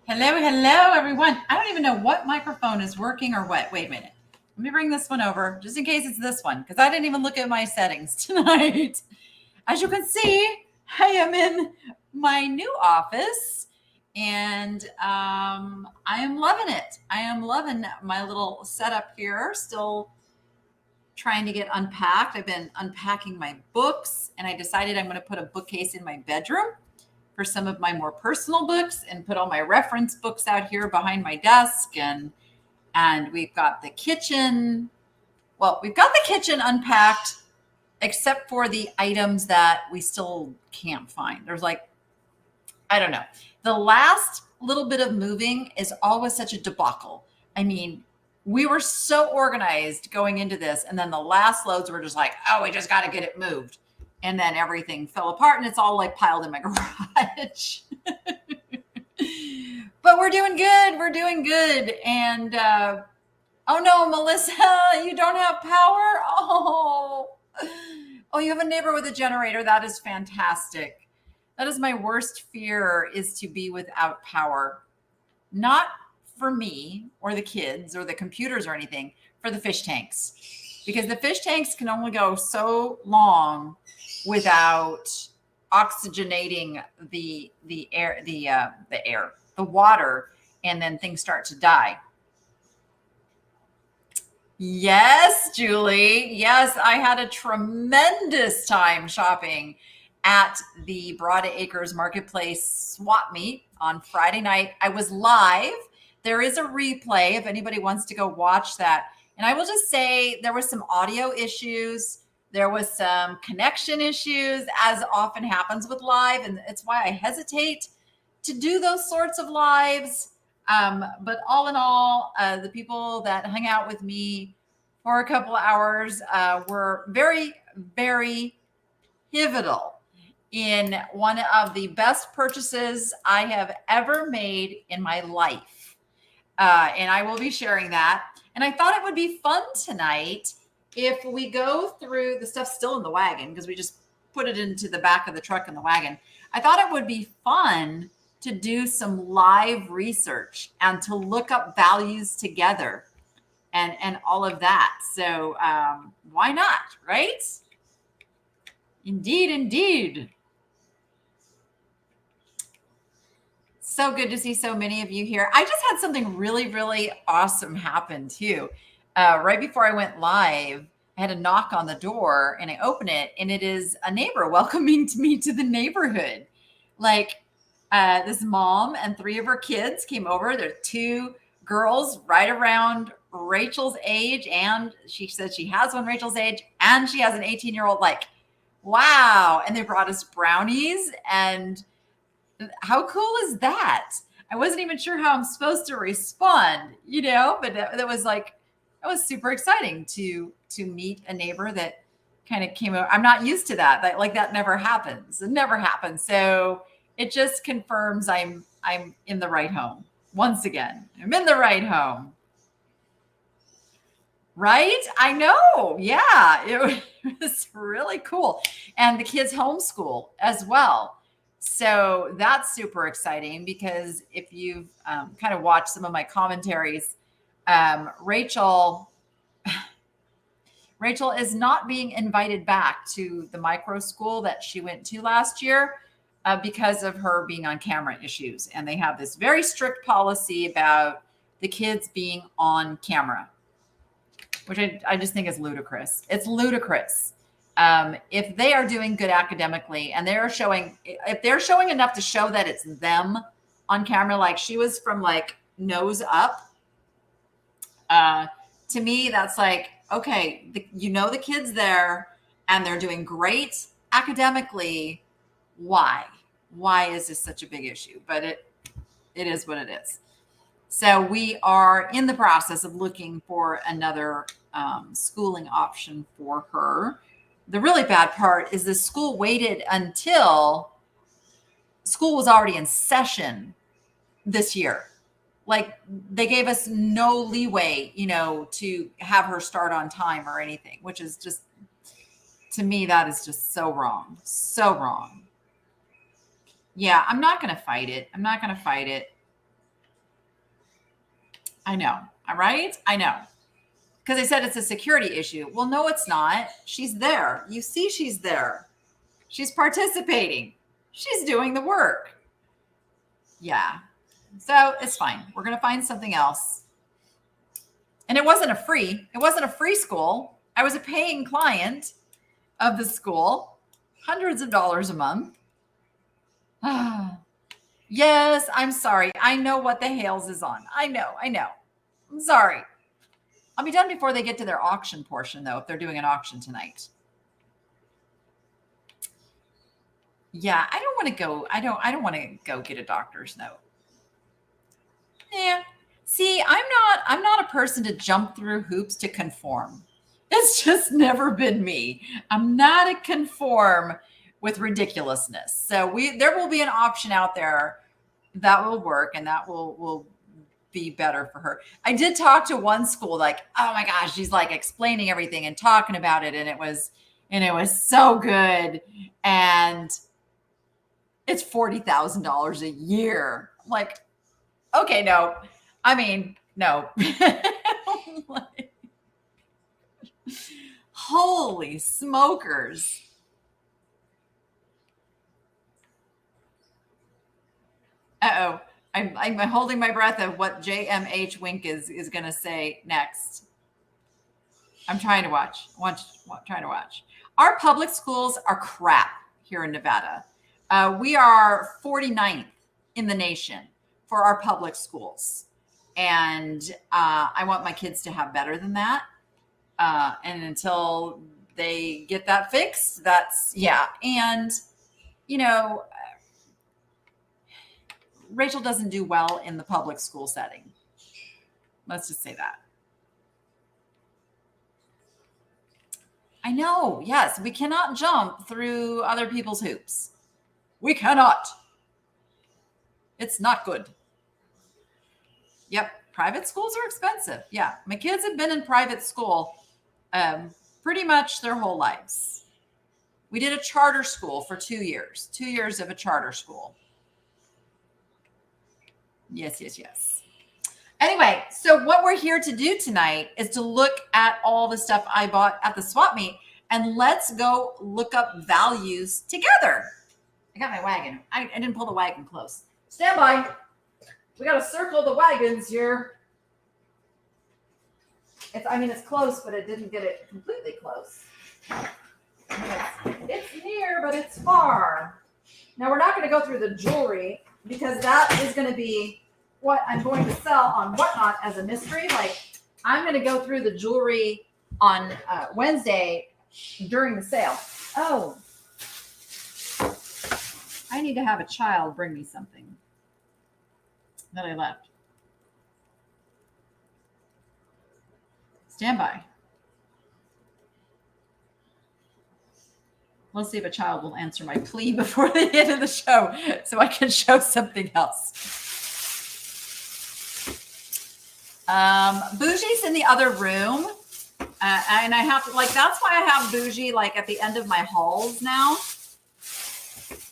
Hello, hello, everyone. I don't even know what microphone is working or what. Wait a minute. Let me bring this one over just in case it's this one because I didn't even look at my settings tonight. As you can see, I am in my new office and I am loving it. I am loving my little setup here. Still trying to get unpacked. I've been unpacking my books and I decided I'm going to put a bookcase in my bedroom for some of my more personal books and put all my reference books out here behind my desk. And we've got the kitchen. Well, we've got the kitchen unpacked except for the items that we still can't find. There's like, I don't know. The last little bit of moving is always such a debacle. I mean, we were so organized going into this, and then the last loads were just like, oh, we just got to get it moved. And then everything fell apart and it's all like piled in my garage. But we're doing good. We're doing good. And oh no, Melissa, you don't have power? Oh, you have a neighbor with a generator. That is fantastic. That is my worst fear, is to be without power. Not for me or the kids or the computers or anything, for the fish tanks. Because the fish tanks can only go so long without oxygenating the water, and then things start to die. Yes, Julie. Yes, I had a tremendous time shopping at the Broad Acres Marketplace swap meet on Friday night. I was live. There is a replay if anybody wants to go watch that. And I will just say there was some audio issues. There was some connection issues, as often happens with live. And it's why I hesitate to do those sorts of lives. But all in all, the people that hung out with me for a couple of hours were very, very pivotal in one of the best purchases I have ever made in my life. And I will be sharing that. And I thought it would be fun tonight if we go through the stuff still in the wagon, because we just put it into the back of the truck in the wagon. I thought it would be fun to do some live research and to look up values together and all of that. So why not, right? Indeed, indeed. So good to see so many of you here. I just had something really, really awesome happen too. Right before I went live, I had a knock on the door and I open it and it is a neighbor welcoming me to the neighborhood. Like this mom and 3 of her kids came over. There are 2 girls right around Rachel's age. And she said she has one Rachel's age and she has an 18-year-old. Like, wow. And they brought us brownies. And how cool is that? I wasn't even sure how I'm supposed to respond, but that was like, it was super exciting to meet a neighbor that kind of came over. I'm not used to that. That never happens. It never happens. So it just confirms I'm in the right home. Once again, I'm in the right home. Right? I know. Yeah. It was really cool. And the kids homeschool as well. So that's super exciting, because if you've kind of watched some of my commentaries, Rachel is not being invited back to the micro school that she went to last year because of her being on camera issues. And they have this very strict policy about the kids being on camera, which I just think is ludicrous. It's ludicrous. If they are doing good academically and if they're showing enough to show that it's them on camera, like she was from like nose up, to me, that's like, okay, the kid's there and they're doing great academically. Why is this such a big issue? But it is what it is. So we are in the process of looking for another schooling option for her. The really bad part is the school waited until school was already in session this year. Like they gave us no leeway, to have her start on time or anything, which is just, to me, that is just so wrong. So wrong. Yeah, I'm not going to fight it. I know. All right. I know. Because they said it's a security issue. Well, no, it's not. She's there. You see, she's there. She's participating. She's doing the work. Yeah. So it's fine. We're going to find something else. And it wasn't a free school. I was a paying client of the school, hundreds of dollars a month. Yes, I'm sorry. I know what the Hales is on. I know. I'm sorry. I'll be done before they get to their auction portion, though, if they're doing an auction tonight. Yeah, I don't want to go. I don't want to go get a doctor's note. Yeah. See, I'm not a person to jump through hoops to conform. It's just never been me. I'm not a conform with ridiculousness. So there will be an option out there that will work and that will be better for her. I did talk to one school, like, oh my gosh, she's like explaining everything and talking about it, and it was so good. And it's $40,000 a year. I'm like, okay, no. I mean, no. Like, holy smokers. Uh-oh. I'm holding my breath of what JMH Wink is going to say next. I'm trying to watch. Trying to watch. Our public schools are crap here in Nevada. We are 49th in the nation for our public schools. And I want my kids to have better than that. And until they get that fixed, yeah. And, Rachel doesn't do well in the public school setting. Let's just say that. I know. Yes, we cannot jump through other people's hoops. We cannot. It's not good. Yep. Private schools are expensive. Yeah. My kids have been in private school pretty much their whole lives. We did a charter school for 2 years. 2 years of a charter school. Yes. Anyway, so what we're here to do tonight is to look at all the stuff I bought at the swap meet, and let's go look up values together. I got my wagon. I didn't pull the wagon close. Stand by. We got to circle the wagons here. It's close, but it didn't get it completely close. It's near, but it's far. Now, we're not going to go through the jewelry because that is going to be what I'm going to sell on Whatnot as a mystery. Like, I'm going to go through the jewelry on Wednesday during the sale. Oh, I need to have a child bring me something that I left. Stand by. Let's see if a child will answer my plea before the end of the show so I can show something else. Bougie's in the other room. And I have to, that's why I have Bougie, at the end of my hauls now.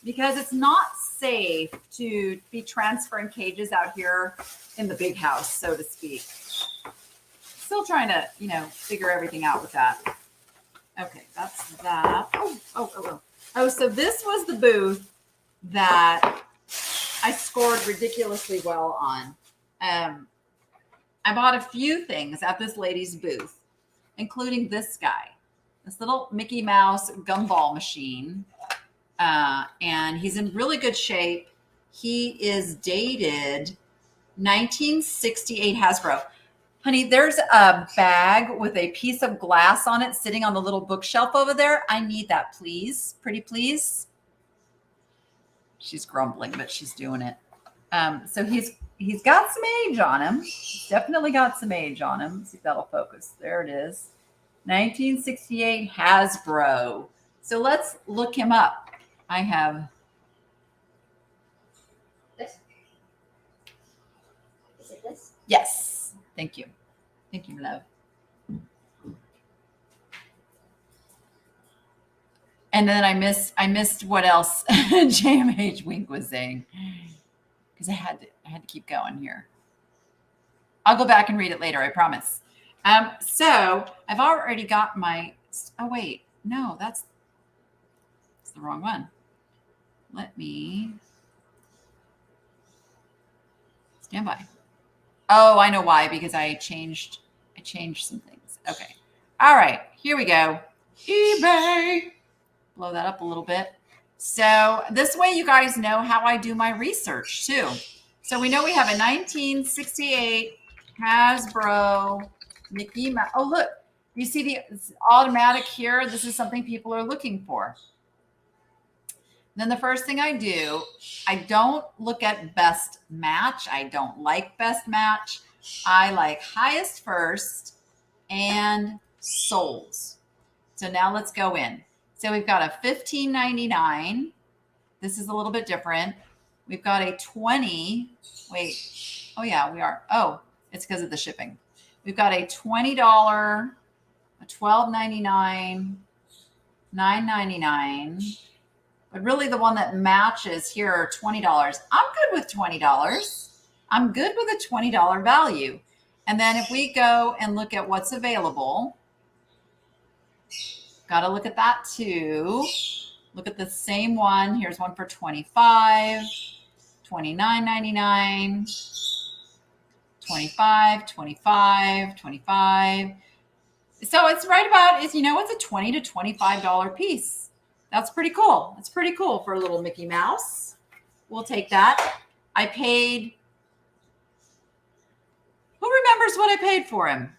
Because it's not safe to be transferring cages out here in the big house, so to speak. Still trying to, figure everything out with that. Okay, that's that. Oh, so this was the booth that I scored ridiculously well on. I bought a few things at this lady's booth, including this guy, this little Mickey Mouse gumball machine. And he's in really good shape. He is dated 1968 Hasbro. Honey, there's a bag with a piece of glass on it sitting on the little bookshelf over there. I need that, please. Pretty please. She's grumbling, but she's doing it. So he's got some age on him. He's definitely got some age on him. Let's see if that'll focus. There it is. 1968 Hasbro. So let's look him up. I have this. Is it this? Yes. Thank you. Thank you, love. And then I missed what else JMH Wink was saying. Because I had to keep going here. I'll go back and read it later, I promise. So I've already got my, oh wait, no, that's the wrong one. Let me stand by. Oh, I know why, because I changed some things. Okay. All right, here we go. eBay. Blow that up a little bit. So this way you guys know how I do my research too. So we know we have a 1968 Hasbro Mickey Mouse. Oh, look, you see the automatic here? This is something people are looking for. Then the first thing I do, I don't look at best match. I don't like best match. I like highest first and solds. So now let's go in. So we've got a $15.99. This is a little bit different. We've got a 20. Wait. Oh yeah, we are. Oh, it's because of the shipping. We've got a $20, a $12.99, $9.99. But really the one that matches here are $20. I'm good with $20. I'm good with a $20 value. And then if we go and look at what's available, got to look at that too. Look at the same one. Here's one for $25, $29.99, $25, $25, $25. So it's right about, it's, you know, it's a $20 to $25 piece. That's pretty cool. That's pretty cool for a little Mickey Mouse. We'll take that. I paid, who remembers what I paid for him?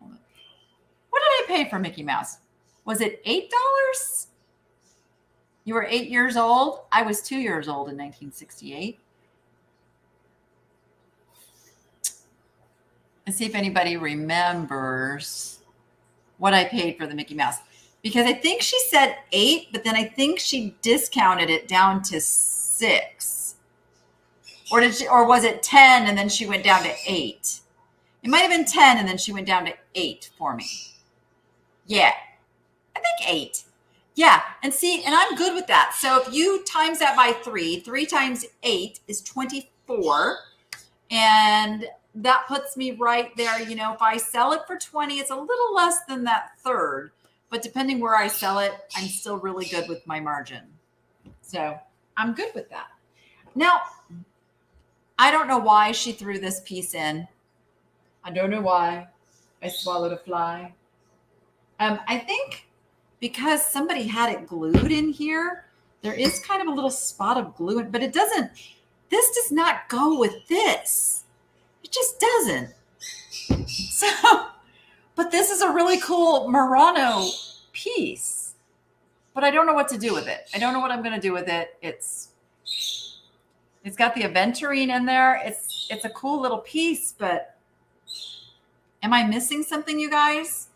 What did I pay for Mickey Mouse? Was it $8? You were 8 years old. I was 2 years old in 1968. Let's see if anybody remembers what I paid for the Mickey Mouse. Because I think she said 8, but then I think she discounted it down to 6. Or did she, or was it 10 and then she went down to 8? It might have been 10 and then she went down to 8 for me. Yeah, I think 8. Yeah, and see, and I'm good with that. So if you times that by 3, 3 times 8 is 24. And that puts me right there. You know, if I sell it for 20, it's a little less than that third. But depending where I sell it, I'm still really good with my margin. So I'm good with that. Now, I don't know why she threw this piece in. I don't know why. I swallowed a fly. I think because somebody had it glued in here, there is kind of a little spot of glue, but it doesn't, this does not go with this. It just doesn't. So, but this is a really cool Murano piece, but I don't know what to do with it. I don't know what I'm going to do with it. It's got the aventurine in there. It's a cool little piece, but am I missing something, you guys?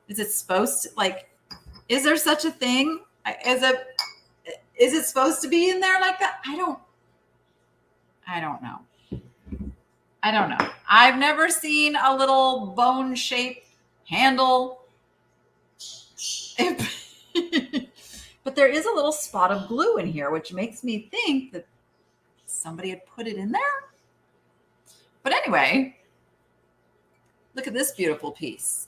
Is it supposed to, like, is there such a thing? Is it supposed to be in there like that? I don't know. I don't know. I've never seen a little bone-shaped handle. But there is a little spot of glue in here, which makes me think that somebody had put it in there. But anyway, look at this beautiful piece.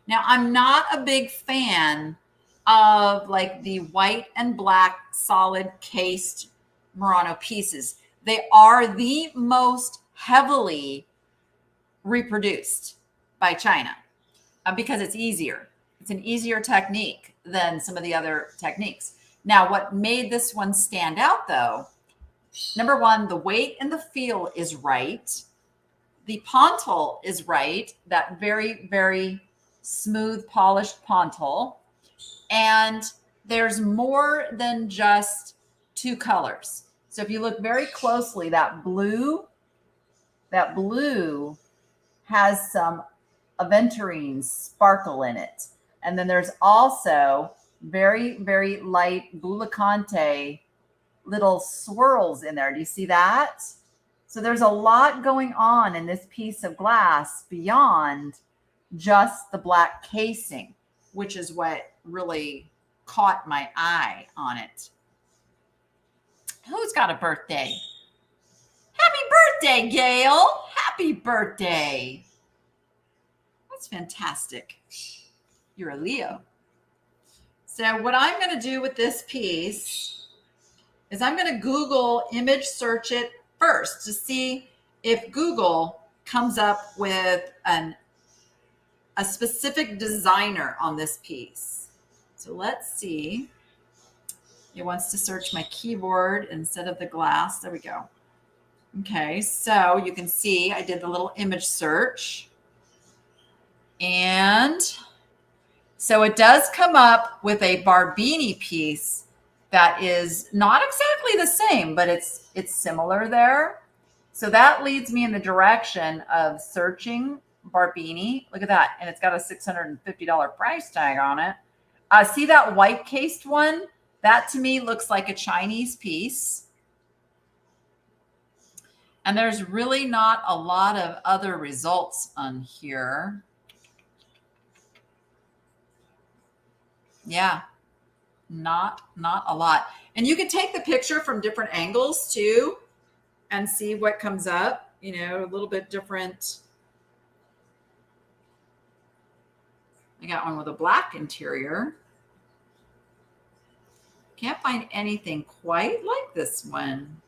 Now, I'm not a big fan of like the white and black solid cased Murano pieces. They are the most heavily reproduced by China because it's easier. It's an easier technique than some of the other techniques. Now, what made this one stand out though, number one, the weight and the feel is right. The pontil is right. That very, very smooth, polished pontil. And there's more than just 2 colors. So if you look very closely, that blue has some aventurine sparkle in it. And then there's also very, very light Bullicante little swirls in there. Do you see that? So there's a lot going on in this piece of glass beyond just the black casing, which is what really caught my eye on it. Who's got a birthday? Happy birthday, Gail. Happy birthday. That's fantastic. You're a Leo. So what I'm going to do with this piece is I'm going to Google image search it first to see if Google comes up with a specific designer on this piece. So let's see. It wants to search my keyboard instead of the glass. There we go. Okay, so you can see I did the little image search. And so it does come up with a Barbini piece that is not exactly the same, but it's similar there. So that leads me in the direction of searching Barbini. Look at that. And it's got a $650 price tag on it. See that white cased one? That to me looks like a Chinese piece. And there's really not a lot of other results on here. Yeah, not a lot. And you can take the picture from different angles too and see what comes up, you know, a little bit different. I got one with a black interior. Can't find anything quite like this one.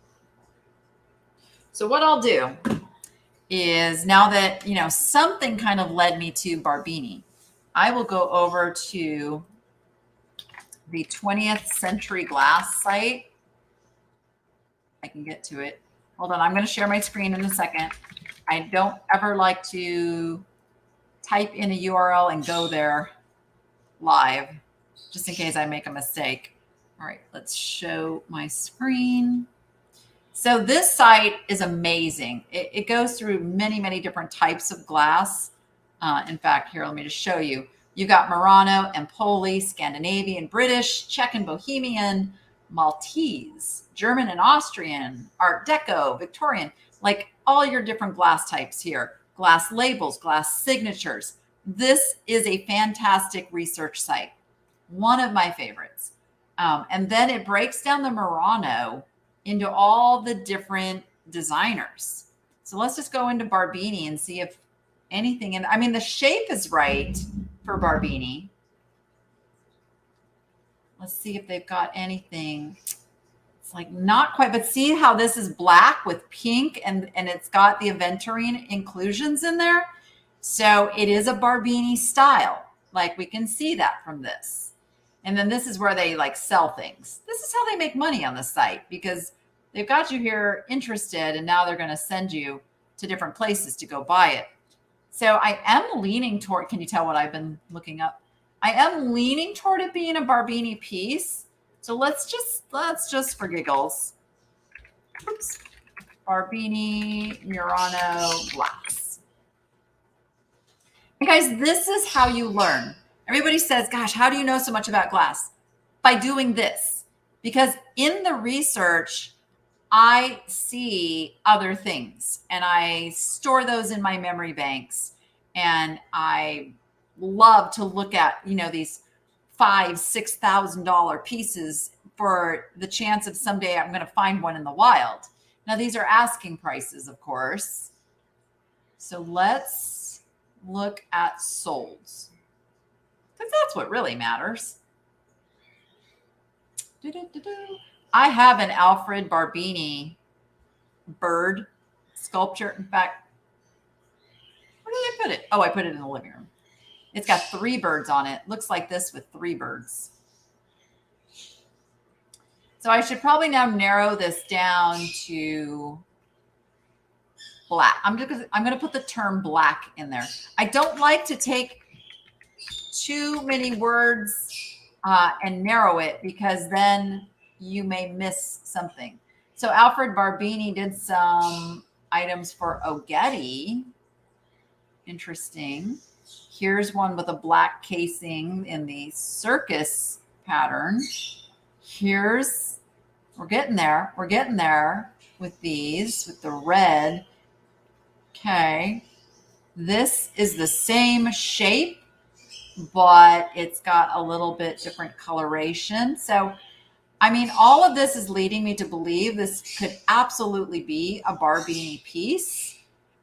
So what I'll do is, now that, you know, something kind of led me to Barbini, I will go over to the 20th Century Glass site. I can get to it. Hold on, I'm going to share my screen in a second. I don't ever like to type in a URL and go there live, just in case I make a mistake. All right, let's show my screen. So this site is amazing. It goes through many, many different types of glass. In fact, here, let me just show you. You've got Murano and Poli, Scandinavian, British, Czech and Bohemian, Maltese, German and Austrian, Art Deco, Victorian, like all your different glass types here. Glass labels, glass signatures. This is a fantastic research site. One of my favorites. And then it breaks down the Murano into all the different designers. So let's just go into Barbini and see if anything, and I mean, the shape is right for Barbini. Let's see if they've got anything. It's like not quite, but see how this is black with pink and it's got the aventurine inclusions in there. So it is a Barbini style. Like we can see that from this. And then this is where they like sell things. This is how they make money on the site, because they've got you here interested and now they're going to send you to different places to go buy it. So I am leaning toward, can you tell what I've been looking up? I am leaning toward it being a Barbini piece. So let's just for giggles. Oops. Barbini Murano glass. And guys, this is how you learn. Everybody says, gosh, how do you know so much about glass? By doing this. Because in the research, I see other things and I store those in my memory banks. And I love to look at, you know, these $5,000-$6,000 pieces for the chance of someday I'm going to find one in the wild. Now, these are asking prices, of course. So let's look at solds, because that's what really matters. I have an Alfred Barbini bird sculpture. In fact, where did I put it? Oh, I put it in the living room. It's got 3 birds on it. Looks like this with 3 birds. So I should probably now narrow this down to black. I'm going to put the term black in there. I don't like to take too many words and narrow it, because then you may miss something. So Alfred Barbini did some items for Oggetti. Interesting. Here's one with a black casing in the circus pattern. Here's, we're getting there. We're getting there with these, with the red. Okay. This is the same shape, but it's got a little bit different coloration. So I mean, all of this is leading me to believe this could absolutely be a Barbini piece.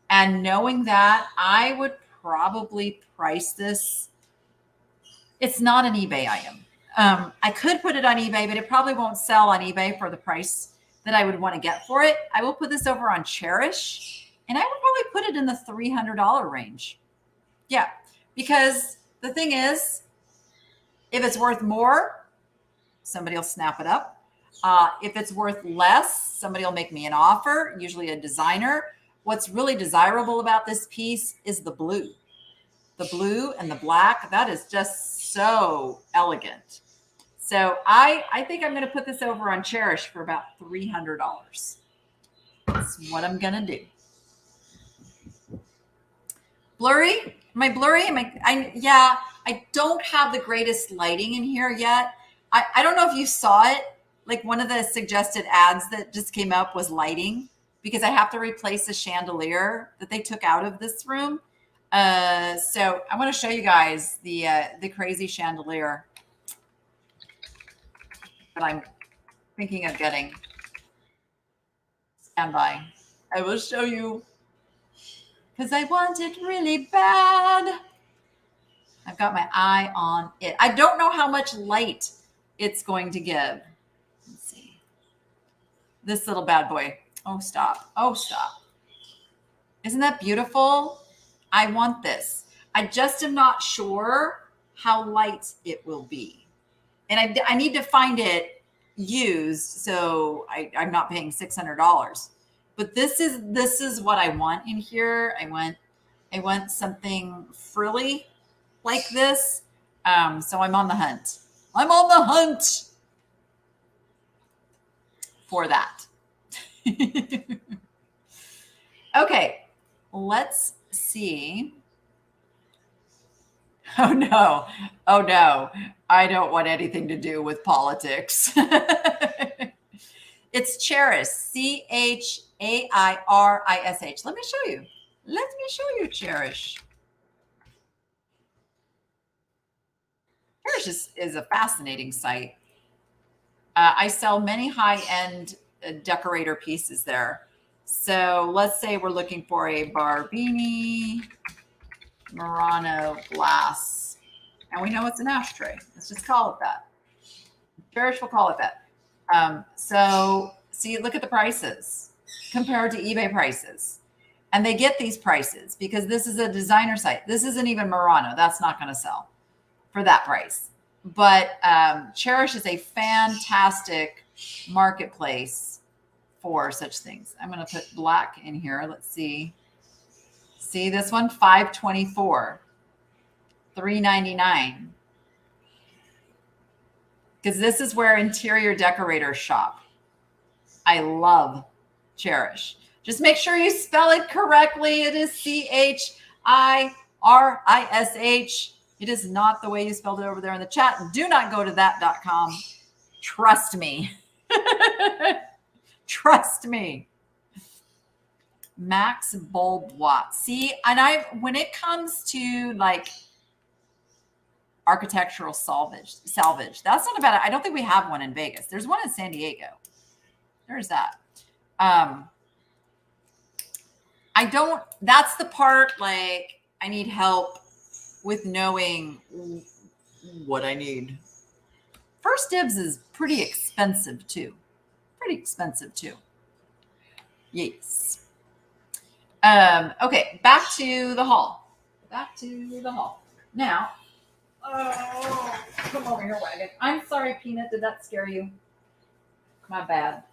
And knowing that, I would probably price this. It's not an eBay item. I could put it on eBay, but it probably won't sell on eBay for the price that I would want to get for it. I will put this over on Cherish, and I would probably put it in the $300 range. Yeah, because the thing is, if it's worth more, somebody will snap it up. If it's worth less, somebody will make me an offer, usually a designer. What's really desirable about this piece is the blue. The blue and the black, that is just so elegant. So I think I'm going to put this over on Cherish for about $300. That's what I'm going to do. Blurry? Am I blurry? Yeah, I don't have the greatest lighting in here yet. I don't know if you saw it. Like one of the suggested ads that just came up was lighting, because I have to replace a chandelier that they took out of this room. So I want to show you guys the crazy chandelier that I'm thinking of getting. Stand by. I will show you, because I want it really bad. I've got my eye on it. I don't know how much light it's going to give. Let's see. This little bad boy. Oh, stop. Oh, stop. Isn't that beautiful? I want this. I just am not sure how light it will be. And I need to find it used, so I'm not paying $600. But this is what I want in here. I want something frilly like this. So I'm on the hunt. I'm on the hunt for that. Okay, let's see. Oh no. Oh no. I don't want anything to do with politics. It's Cherish, Charish. Let me show you. Let me show you Cherish. Cherish is a fascinating site. I sell many high-end decorator pieces there. So let's say we're looking for a Barbini Murano glass, and we know it's an ashtray. Let's just call it that. Cherish will call it that. So see, look at the prices compared to eBay prices. And they get these prices because this is a designer site. This isn't even Murano. That's not going to sell for that price. But Cherish is a fantastic marketplace for such things. I'm going to put black in here. Let's see. See this one? $524, $399. Because this is where interior decorators shop. I love Cherish. Just make sure you spell it correctly. It is Chirish. It is not the way you spelled it over there in the chat. Do not go to that.com. Trust me. Trust me. Max bulb watt. See, and when it comes to like architectural salvage, that's not about it. I don't think we have one in Vegas. There's one in San Diego. There's that. That's the part, like, I need help with knowing what I need. First Dibs is pretty expensive too. Yes. Okay, back to the haul. Now, come over here, Wagon. I'm sorry, Peanut. Did that scare you? My bad.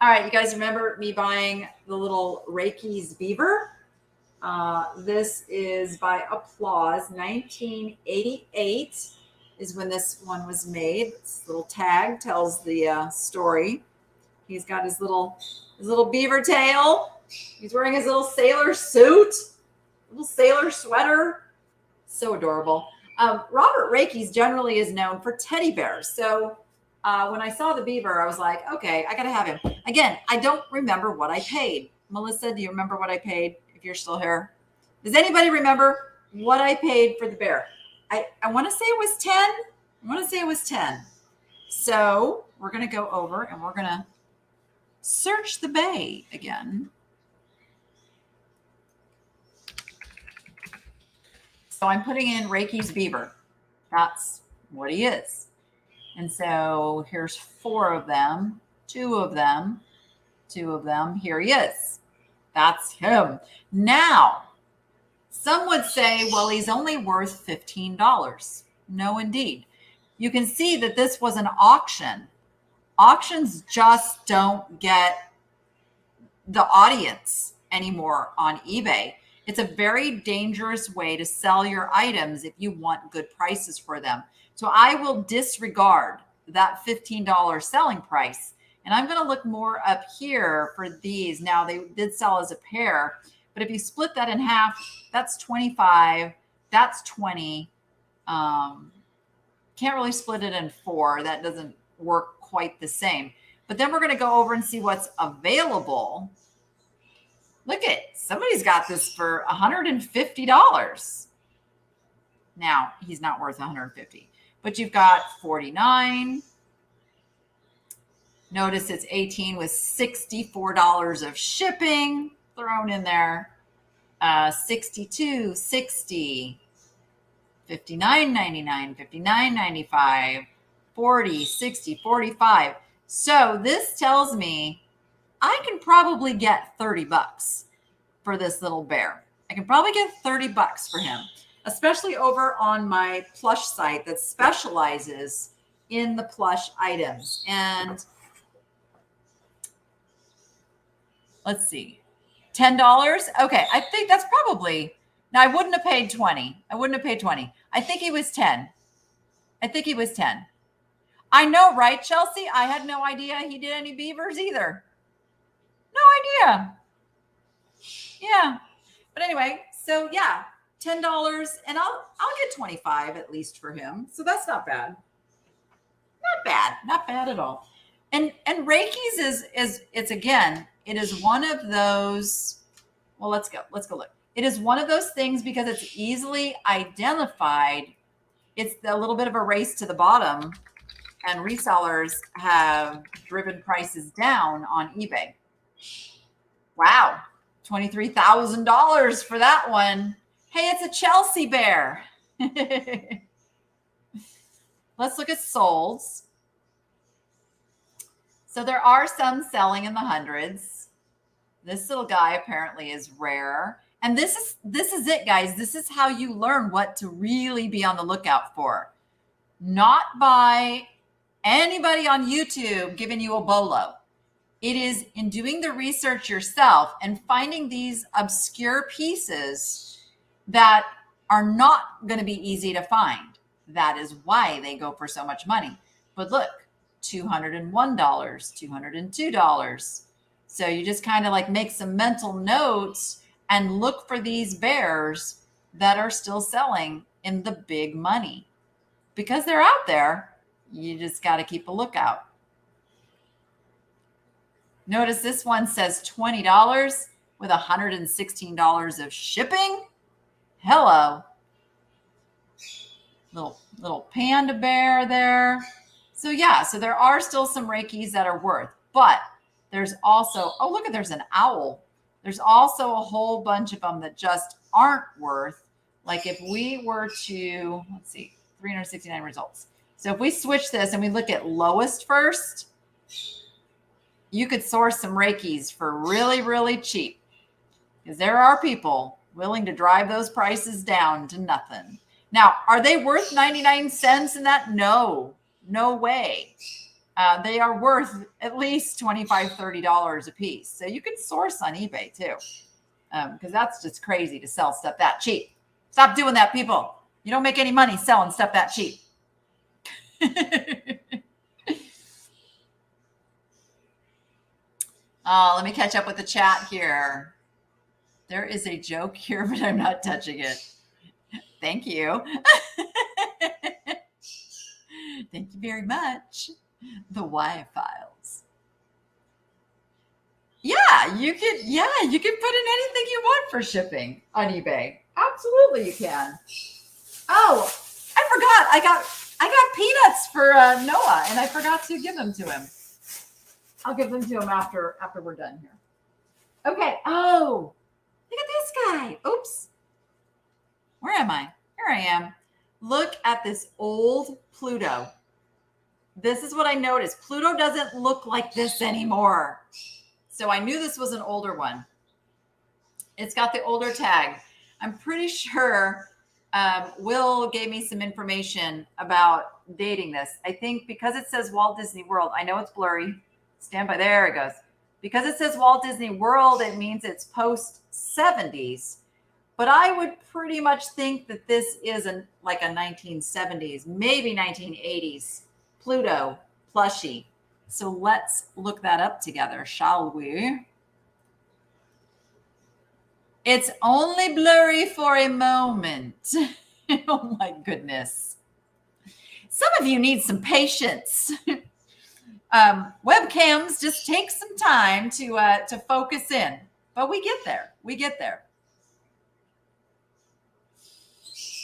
All right, you guys remember me buying the little Reikis beaver? This is by Applause. 1988 is when this one was made. This little tag tells the story. He's got his little beaver tail. He's wearing his little sailor suit, little sailor sweater. So adorable. Robert Reikis generally is known for teddy bears. So when I saw the beaver, I was like, okay, I got to have him. Again, I don't remember what I paid. Melissa, do you remember what I paid if you're still here? Does anybody remember what I paid for the bear? I want to say it was 10. So we're going to go over and we're going to search the bay again. So I'm putting in Reikis beaver. That's what he is. And so here's 4 of them, 2 of them, 2 of them. Here he is. That's him. Now, some would say, well, he's only worth $15. No, indeed. You can see that this was an auction. Auctions just don't get the audience anymore on eBay. It's a very dangerous way to sell your items if you want good prices for them. So I will disregard that $15 selling price. And I'm going to look more up here for these. Now, they did sell as a pair, but if you split that in half, that's 25, that's 20. Can't really split it in 4. That doesn't work quite the same. But then we're going to go over and see what's available. Look at, somebody's got this for $150. Now, he's not worth $150, but you've got 49. Notice it's 18 with $64 of shipping thrown in there. 62, 60, 59.99, 59.95, 40, 60, 45. So this tells me I can probably get $30 for this little bear. I can probably get $30 for him, especially over on my plush site that specializes in the plush items. And let's see, $10. Okay, I think that's probably, now I wouldn't have paid 20. I wouldn't have paid 20. I think he was 10. I think he was 10. I know, right, Chelsea? I had no idea he did any beavers either. No idea. Yeah. But anyway, so yeah, $10, and I'll get 25 at least for him. So that's not bad. Not bad. Not bad at all. And Reikis is it's again, it is one of those, well, let's go look. It is one of those things because it's easily identified. It's a little bit of a race to the bottom, and resellers have driven prices down on eBay. Wow, $23,000 for that one. Hey, it's a Chelsea bear. Let's look at solds. So there are some selling in the hundreds. This little guy apparently is rare. And this is it, guys. This is how you learn what to really be on the lookout for. Not by anybody on YouTube giving you a bolo. It is in doing the research yourself and finding these obscure pieces that are not going to be easy to find. That is why they go for so much money. But look, $201, $202. So you just kind of like make some mental notes and look for these bears that are still selling in the big money. Because they're out there, you just got to keep a lookout. Notice this one says $20 with $116 of shipping. Hello. Little panda bear there. So yeah, so there are still some Reikis that are worth, but there's also, oh, look, there's an owl. There's also a whole bunch of them that just aren't worth. Like if we were to, let's see, 369 results. So if we switch this and we look at lowest first, you could source some Reikis for really, really cheap, because there are people willing to drive those prices down to nothing. Now, are they worth 99 cents in that? No, no way. They are worth at least $25, $30 a piece. So you can source on eBay too, because that's just crazy to sell stuff that cheap. Stop doing that, people. You don't make any money selling stuff that cheap. Let me catch up with the chat here. There is a joke here, but I'm not touching it. Thank you. Thank you very much. The Y files. Yeah, you can put in anything you want for shipping on eBay. Absolutely you can. Oh, I forgot. I got peanuts for Noah, and I forgot to give them to him. I'll give them to him after we're done here. Okay. Oh, look at this guy. Oops. Where am I? Here I am. Look at this old Pluto. This is what I noticed. Pluto doesn't look like this anymore. So I knew this was an older one. It's got the older tag. I'm pretty sure Will gave me some information about dating this. I think because it says Walt Disney World, I know it's blurry. Stand by. There it goes. Because it says Walt Disney World, it means it's post 70s. But I would pretty much think that this is like a 1970s, maybe 1980s Pluto plushie. So let's look that up together, shall we? It's only blurry for a moment. Oh my goodness. Some of you need some patience. Webcams just take some time to focus in, but we get there. We get there.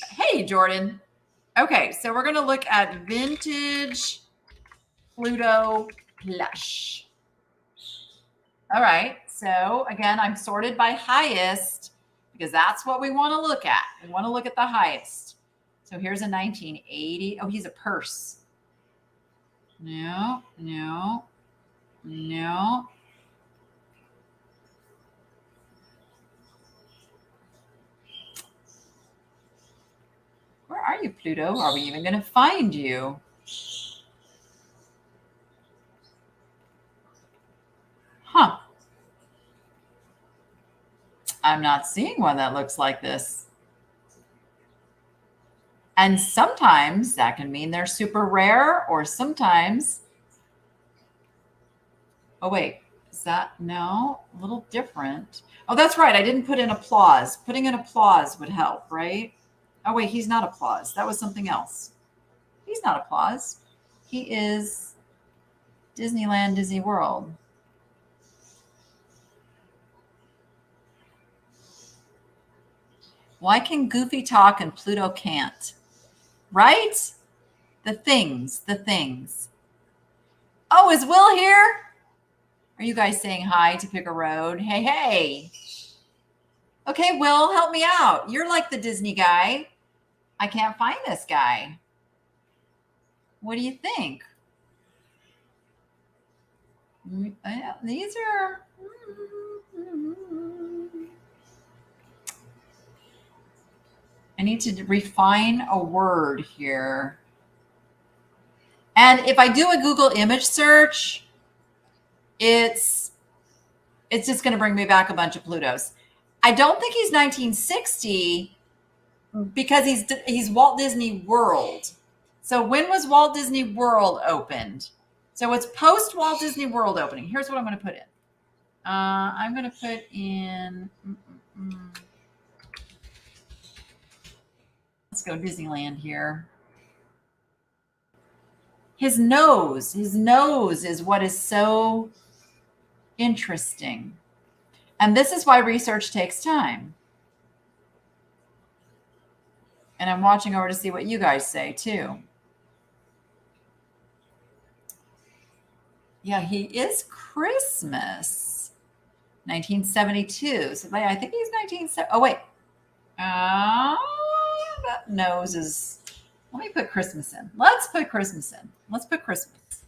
Hey, Jordan. Okay, so we're going to look at vintage Pluto plush. All right, so again, I'm sorted by highest because that's what we want to look at. We want to look at the highest. So here's a 1980. Oh, he's a purse. No, no, no. Where are you, Pluto? Are we even going to find you? Huh. I'm not seeing one that looks like this. And sometimes that can mean they're super rare, or sometimes, oh wait, is that, no, a little different. Oh, that's right. I didn't put in applause. Putting in applause would help, right? Oh wait, he's not applause. That was something else. He's not applause. He is Disneyland, Disney World. Why can Goofy talk and Pluto can't? Right? The things. Oh, is Will here? Are you guys saying hi to pick a road? Hey, hey. Okay, Will, help me out. You're like the Disney guy. I can't find this guy. What do you think? These are... I need to refine a word here. And if I do a Google image search, it's just going to bring me back a bunch of Plutos. I don't think he's 1960 because he's Walt Disney World. So when was Walt Disney World opened? So it's post Walt Disney World opening. Here's what I'm going to put in. I'm going to put in... Let's go Disneyland here. His nose is what is so interesting. And this is why research takes time. And I'm watching over to see what you guys say too. Yeah, he is Christmas. 1972. So I think he's 1970. Oh, wait. That nose is... Let me put Christmas in. Let's put Christmas in. Let's put Christmas.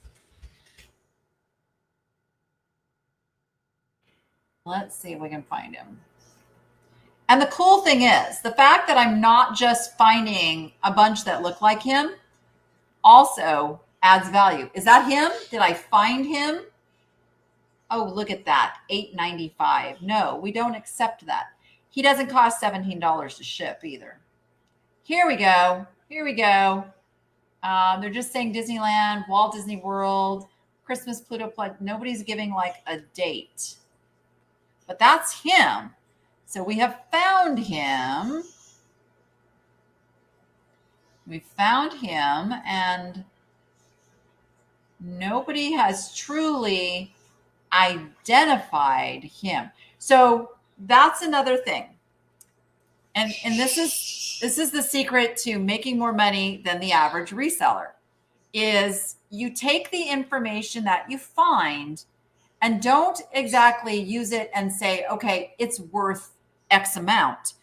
Let's see if we can find him. And the cool thing is, the fact that I'm not just finding a bunch that look like him also adds value. Is that him? Did I find him? Oh, look at that. $8.95. No, we don't accept that. He doesn't cost $17 to ship either. Here we go. Here we go. They're just saying Disneyland, Walt Disney World, Christmas Pluto Plug. Nobody's giving like a date. But that's him. So we have found him. We found him, and nobody has truly identified him. So that's another thing. And this is the secret to making more money than the average reseller is you take the information that you find and don't exactly use it and say, okay, it's worth X amount.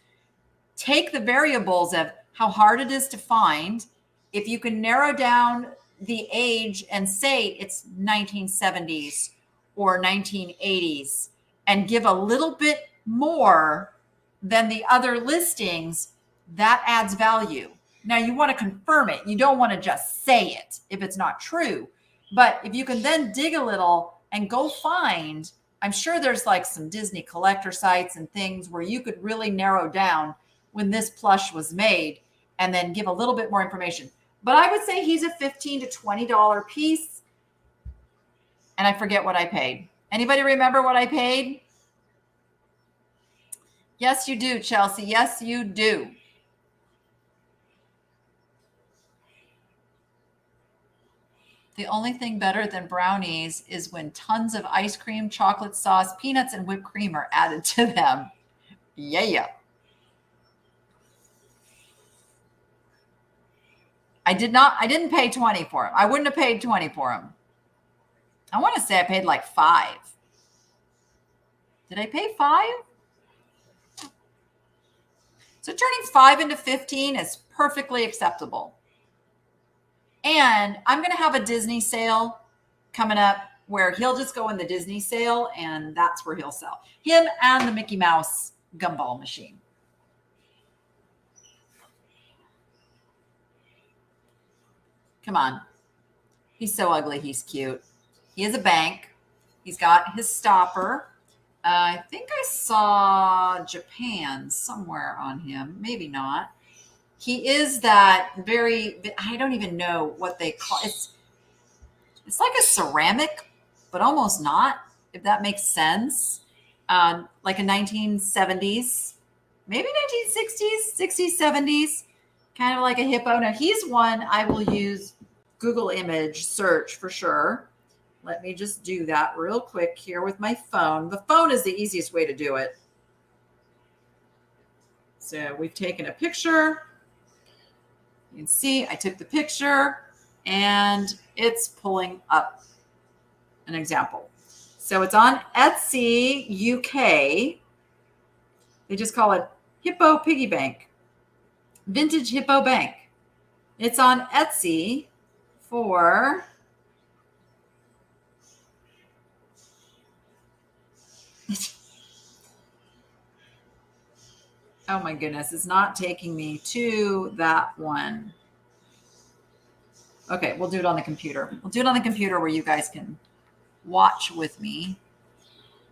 Take the variables of how hard it is to find. If you can narrow down the age and say it's 1970s or 1980s and give a little bit more than the other listings, that adds value. Now you want to confirm it. You don't want to just say it if it's not true. But if you can then dig a little and go find, I'm sure there's like some Disney collector sites and things where you could really narrow down when this plush was made and then give a little bit more information. But I would say he's a $15 to $20 piece. And I forget what I paid. Anybody remember what I paid? Yes, you do, Chelsea. Yes, you do. The only thing better than brownies is when tons of ice cream, chocolate sauce, peanuts, and whipped cream are added to them. Yeah. I didn't pay 20 for them. I wouldn't have paid 20 for them. I want to say I paid like 5. Did I pay 5? So turning 5 into 15 is perfectly acceptable. And I'm going to have a Disney sale coming up where he'll just go in the Disney sale and that's where he'll sell. Him and the Mickey Mouse gumball machine. Come on. He's so ugly. He's cute. He is a bank. He's got his stopper. I think I saw Japan somewhere on him. Maybe not. He is that very, I don't even know what they call it. It's like a ceramic, but almost not, if that makes sense. Like a 1970s, maybe 1960s, 60s, 70s, kind of like a hippo. Now he's one I will use Google image search for sure. Let me just do that real quick here with my phone. The phone is the easiest way to do it. So we've taken a picture. You can see I took the picture and it's pulling up an example. So it's on Etsy UK. They just call it Hippo Piggy Bank, Vintage Hippo Bank. It's on Etsy for oh my goodness, it's not taking me to that one. Okay, we'll do it on the computer. We'll do it on the computer where you guys can watch with me.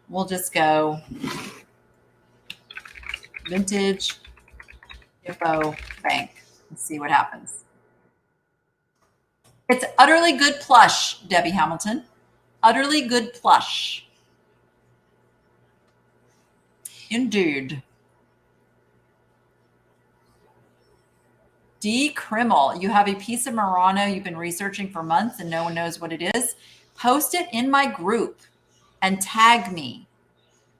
We'll just go Vintage Hippo Bank and see what happens. It's utterly good plush, Debbie Hamilton. Utterly good plush. Indeed. D. Krimmel, you have a piece of Murano you've been researching for months and no one knows what it is. Post it in my group and tag me.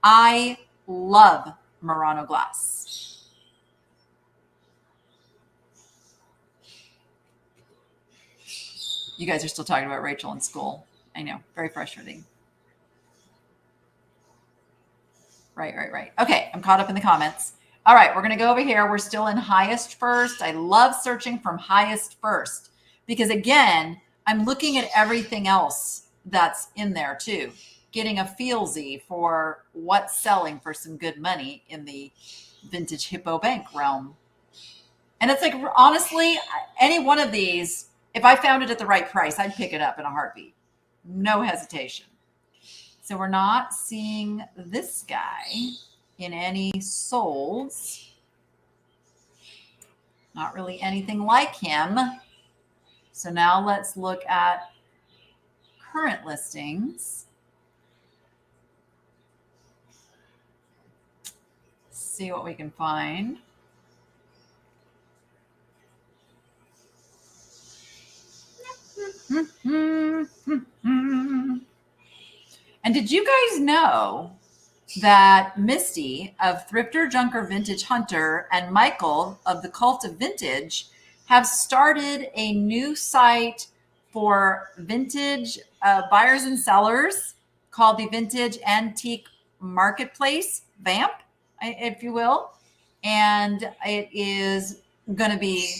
I love Murano glass. You guys are still talking about Rachel in school. I know, very frustrating. Right. Okay, I'm caught up in the comments. All right, we're going to go over here. We're still in highest first. I love searching from highest first because, again, I'm looking at everything else that's in there too, getting a feelsy for what's selling for some good money in the Vintage Hippo Bank realm. And it's like, honestly, any one of these, if I found it at the right price, I'd pick it up in a heartbeat. No hesitation. So we're not seeing this guy in any solds. Not really anything like him. So now let's look at current listings. See what we can find. And did you guys know that Misty of Thrifter, Junker, Vintage Hunter, and Michael of the Cult of Vintage have started a new site for vintage buyers and sellers called the Vintage Antique Marketplace, VAMP, if you will. And it is going to be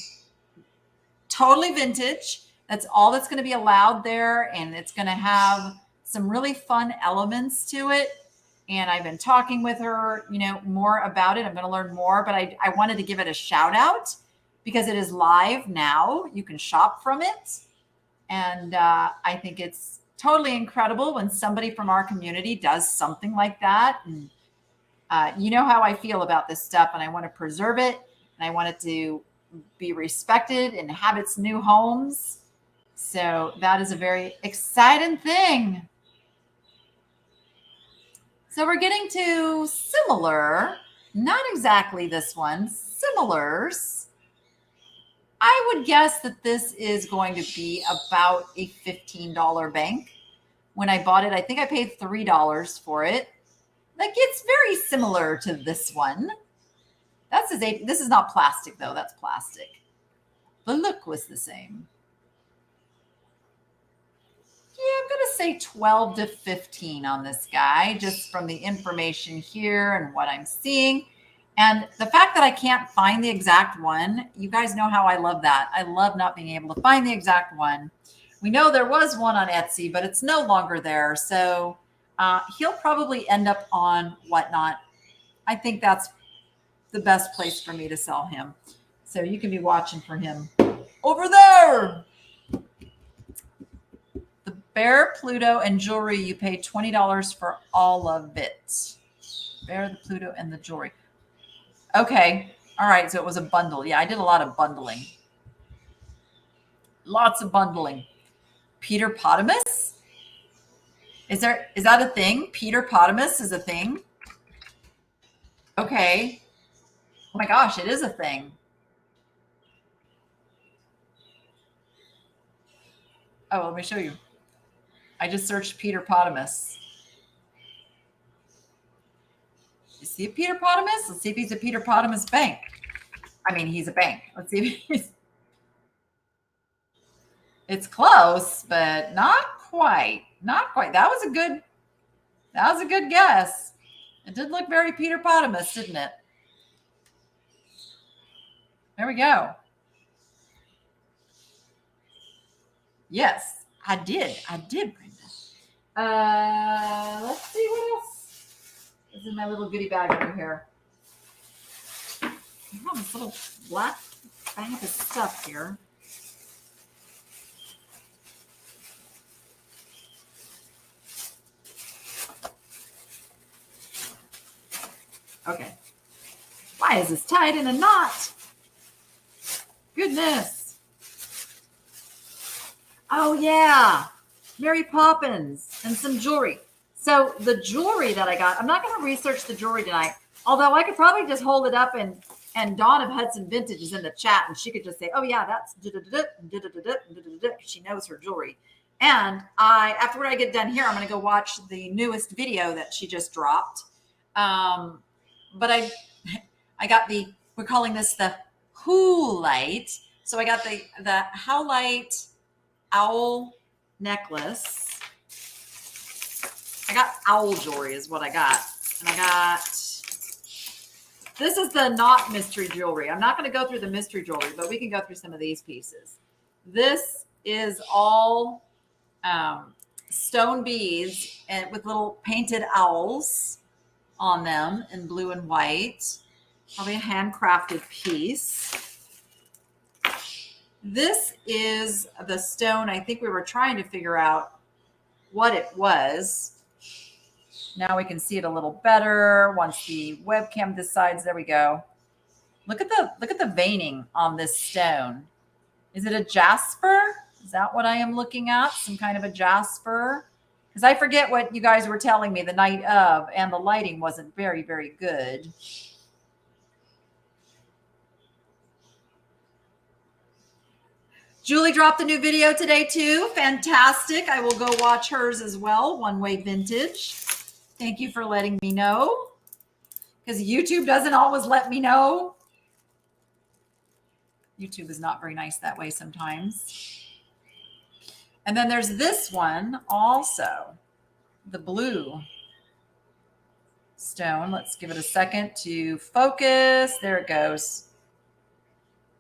totally vintage. That's all that's going to be allowed there. And it's going to have some really fun elements to it. And I've been talking with her, more about it. I'm going to learn more, but I wanted to give it a shout out because it is live now. You can shop from it. And I think it's totally incredible when somebody from our community does something like that. And you know how I feel about this stuff, and I want to preserve it, and I want it to be respected and have its new homes. So that is a very exciting thing. So we're getting to similar, not exactly this one, similars. I would guess that this is going to be about a $15 bank. When I bought it, I think I paid $3 for it. Like, it's very similar to this one. This is not plastic though. That's plastic. The look was the same. Yeah, I'm going to say 12 to 15 on this guy, just from the information here and what I'm seeing. And the fact that I can't find the exact one, you guys know how I love that. I love not being able to find the exact one. We know there was one on Etsy, but it's no longer there. So he'll probably end up on Whatnot. I think that's the best place for me to sell him. So you can be watching for him over there. The bear, Pluto, and jewelry, you paid $20 for all of it. Bear, the Pluto, and the jewelry. Okay. All right. So it was a bundle. Yeah, I did a lot of bundling. Lots of bundling. Peter Potamus? Is that a thing? Peter Potamus is a thing? Okay. Oh my gosh, it is a thing. Oh, let me show you. I just searched Peter Potamus. You see a Peter Potamus? Let's see if he's a Peter Potamus bank. I mean, he's a bank. Let's see if he's... It's close, but not quite. Not quite. That was a good guess. It did look very Peter Potamus, didn't it? There we go. Yes, I did. Brenda. Let's see what else is in my little goodie bag over here. I have this little black bag of stuff here. Okay. Why is this tied in a knot? Goodness. Oh, yeah. Mary Poppins and some jewelry. So the jewelry that I got, I'm not going to research the jewelry tonight, although I could probably just hold it up and Dawn of Hudson Vintage is in the chat and she could just say, oh, yeah, that's she knows her jewelry. And after I get done here, I'm going to go watch the newest video that she just dropped. But I got we're calling this the Who Light. So I got the Howlite owl necklace. I got owl jewelry is what I got. And this is the not mystery jewelry. I'm not going to go through the mystery jewelry, but we can go through some of these pieces. This is all stone beads and with little painted owls on them in blue and white. Probably a handcrafted piece. This is the stone. I think we were trying to figure out what it was. Now we can see it a little better once the webcam decides. There we go. Look at the veining on this stone. Is it a jasper? Is that what I am looking at? Some kind of a jasper? Because I forget what you guys were telling me the night of, and the lighting wasn't very, very good. Julie dropped a new video today too. Fantastic. I will go watch hers as well. One Way Vintage. Thank you for letting me know, because YouTube doesn't always let me know. YouTube is not very nice that way sometimes. And then there's this one also, the blue stone. Let's give it a second to focus. There it goes.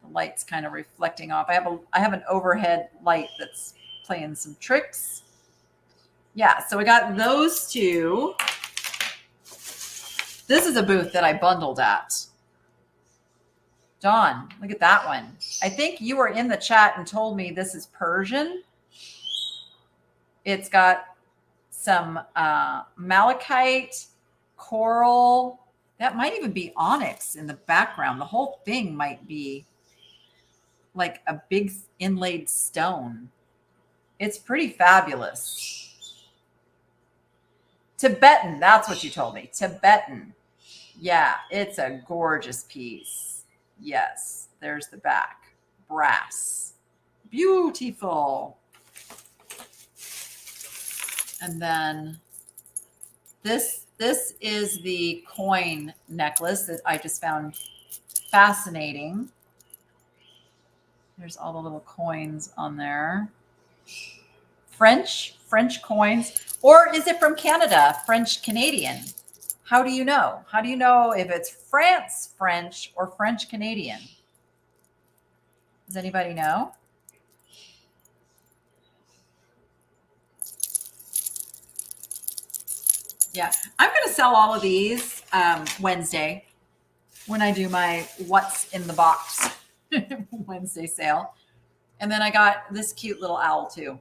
The light's kind of reflecting off. I have an overhead light that's playing some tricks. Yeah, so we got those two. This is a booth that I bundled at. Dawn, look at that one. I think you were in the chat and told me this is Persian. It's got some malachite, coral. That might even be onyx in the background. The whole thing might be like a big inlaid stone. It's pretty fabulous. Tibetan, that's what you told me. Tibetan. Yeah, it's a gorgeous piece. Yes, there's the back. Brass. Beautiful. And then this is the coin necklace that I just found fascinating. There's all the little coins on there. French coins. Or is it from Canada? French Canadian? How do you know? How do you know if it's France French or French Canadian? Does anybody know? Yeah, I'm going to sell all of these Wednesday when I do my What's in the Box Wednesday sale. And then I got this cute little owl too.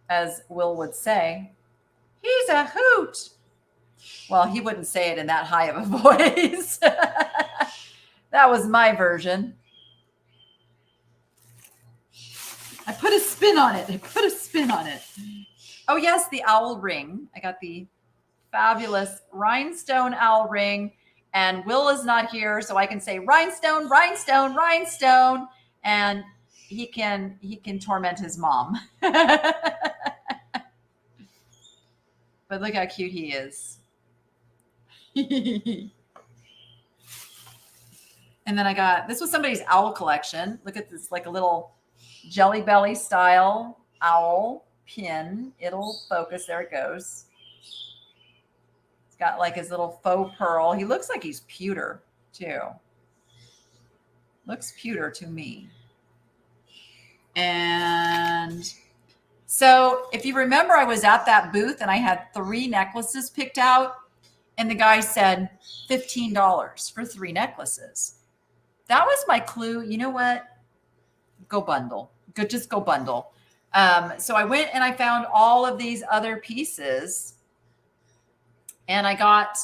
As Will would say, he's a hoot. Well, he wouldn't say it in that high of a voice. That was my version. I put a spin on it. Oh, yes, the owl ring. I got the fabulous rhinestone owl ring. And Will is not here, so I can say rhinestone, rhinestone, rhinestone. And he can torment his mom. But look how cute he is. And then I got, this was somebody's owl collection. Look at this, like a little Jelly Belly style owl pin. It'll focus. There it goes. It's got like his little faux pearl. He looks like he's pewter too. Looks pewter to me. And so if you remember, I was at that booth and I had 3 necklaces picked out. And the guy said $15 for 3 necklaces. That was my clue. You know what? Go bundle. Just go bundle. So I went and I found all of these other pieces. And I got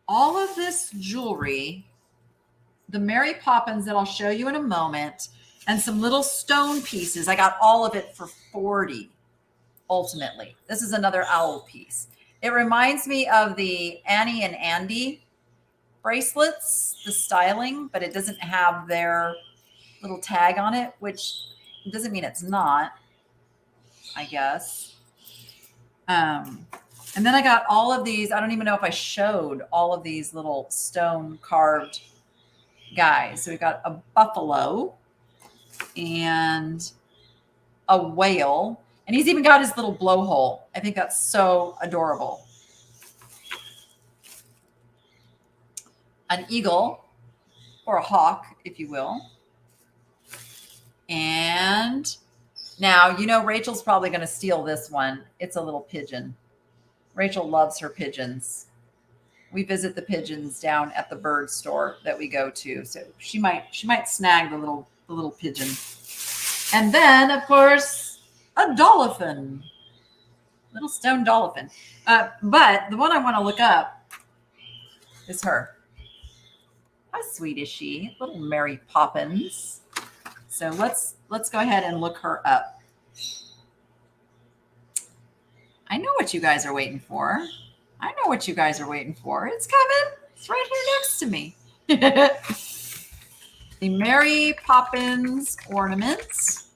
all of this jewelry, the Mary Poppins that I'll show you in a moment, and some little stone pieces. I got all of it for $40 ultimately. This is another owl piece. It reminds me of the Annie and Andy bracelets, the styling, but it doesn't have their little tag on it, which doesn't mean it's not, I guess. And then I got all of these. I don't even know if I showed all of these little stone carved guys. So we got a buffalo and a whale. And he's even got his little blowhole. I think that's so adorable. An eagle, or a hawk, if you will. And now, you know, Rachel's probably going to steal this one. It's a little pigeon. Rachel loves her pigeons. We visit the pigeons down at the bird store that we go to. So she might snag the little pigeon. And then, of course, a dolphin, little stone dolphin. But the one I want to look up is her. How sweet is she? Little Mary Poppins. So let's go ahead and look her up. I know what you guys are waiting for. It's coming. It's right here next to me. The Mary Poppins ornaments.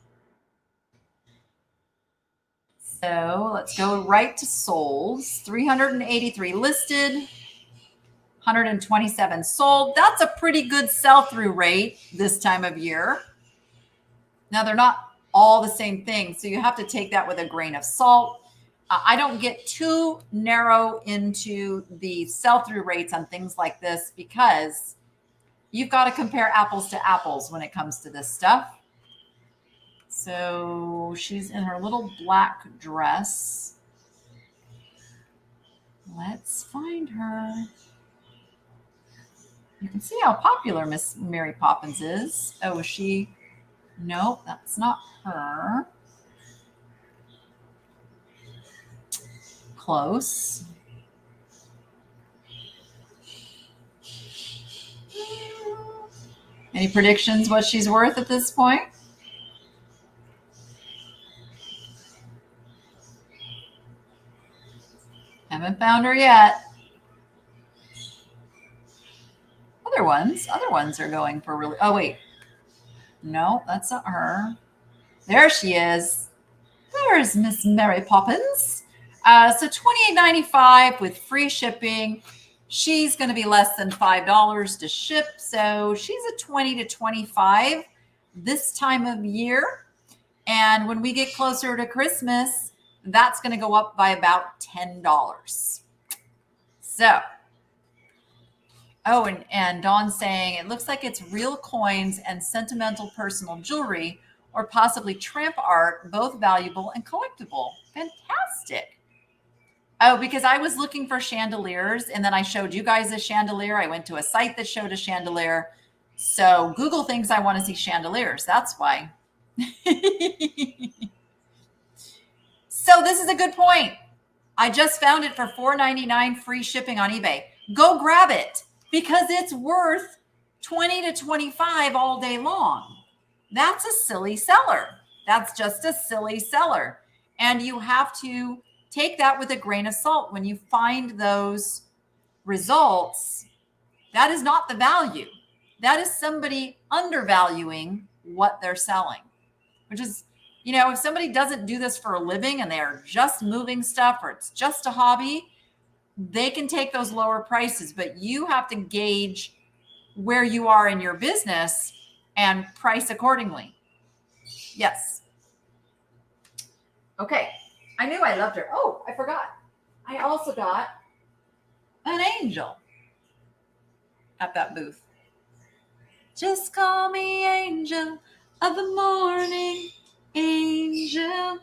So let's go right to solds. 383 listed, 127 sold. That's a pretty good sell-through rate this time of year. Now, they're not all the same thing, so you have to take that with a grain of salt. I don't get too narrow into the sell-through rates on things like this because you've got to compare apples to apples when it comes to this stuff. So she's in her little black dress. Let's find her. You can see how popular Miss Mary Poppins is. Oh, is she? No, that's not her. Close. Any predictions what she's worth at this point? Haven't found her yet. Other ones are going for really, oh wait. No, that's not her. There she is. There's Miss Mary Poppins. So $28.95 with free shipping. She's going to be less than $5 to ship. So she's a 20 to 25 this time of year. And when we get closer to Christmas, that's going to go up by about $10. So, oh, and Dawn's saying it looks like it's real coins and sentimental personal jewelry or possibly tramp art, both valuable and collectible. Fantastic. Oh, because I was looking for chandeliers and then I showed you guys a chandelier. I went to a site that showed a chandelier. So Google thinks I want to see chandeliers. That's why. So this is a good point. I just found it for $4.99 free shipping on eBay. Go grab it because it's worth 20 to 25 all day long. That's a silly seller. That's just a silly seller. And you have to take that with a grain of salt. When you find those results, that is not the value. That is somebody undervaluing what they're selling, which is, you know, if somebody doesn't do this for a living and they are just moving stuff or it's just a hobby, they can take those lower prices, but you have to gauge where you are in your business and price accordingly. Yes. Okay. I knew I loved her. Oh, I forgot. I also got an angel at that booth. Just call me angel of the morning, angel.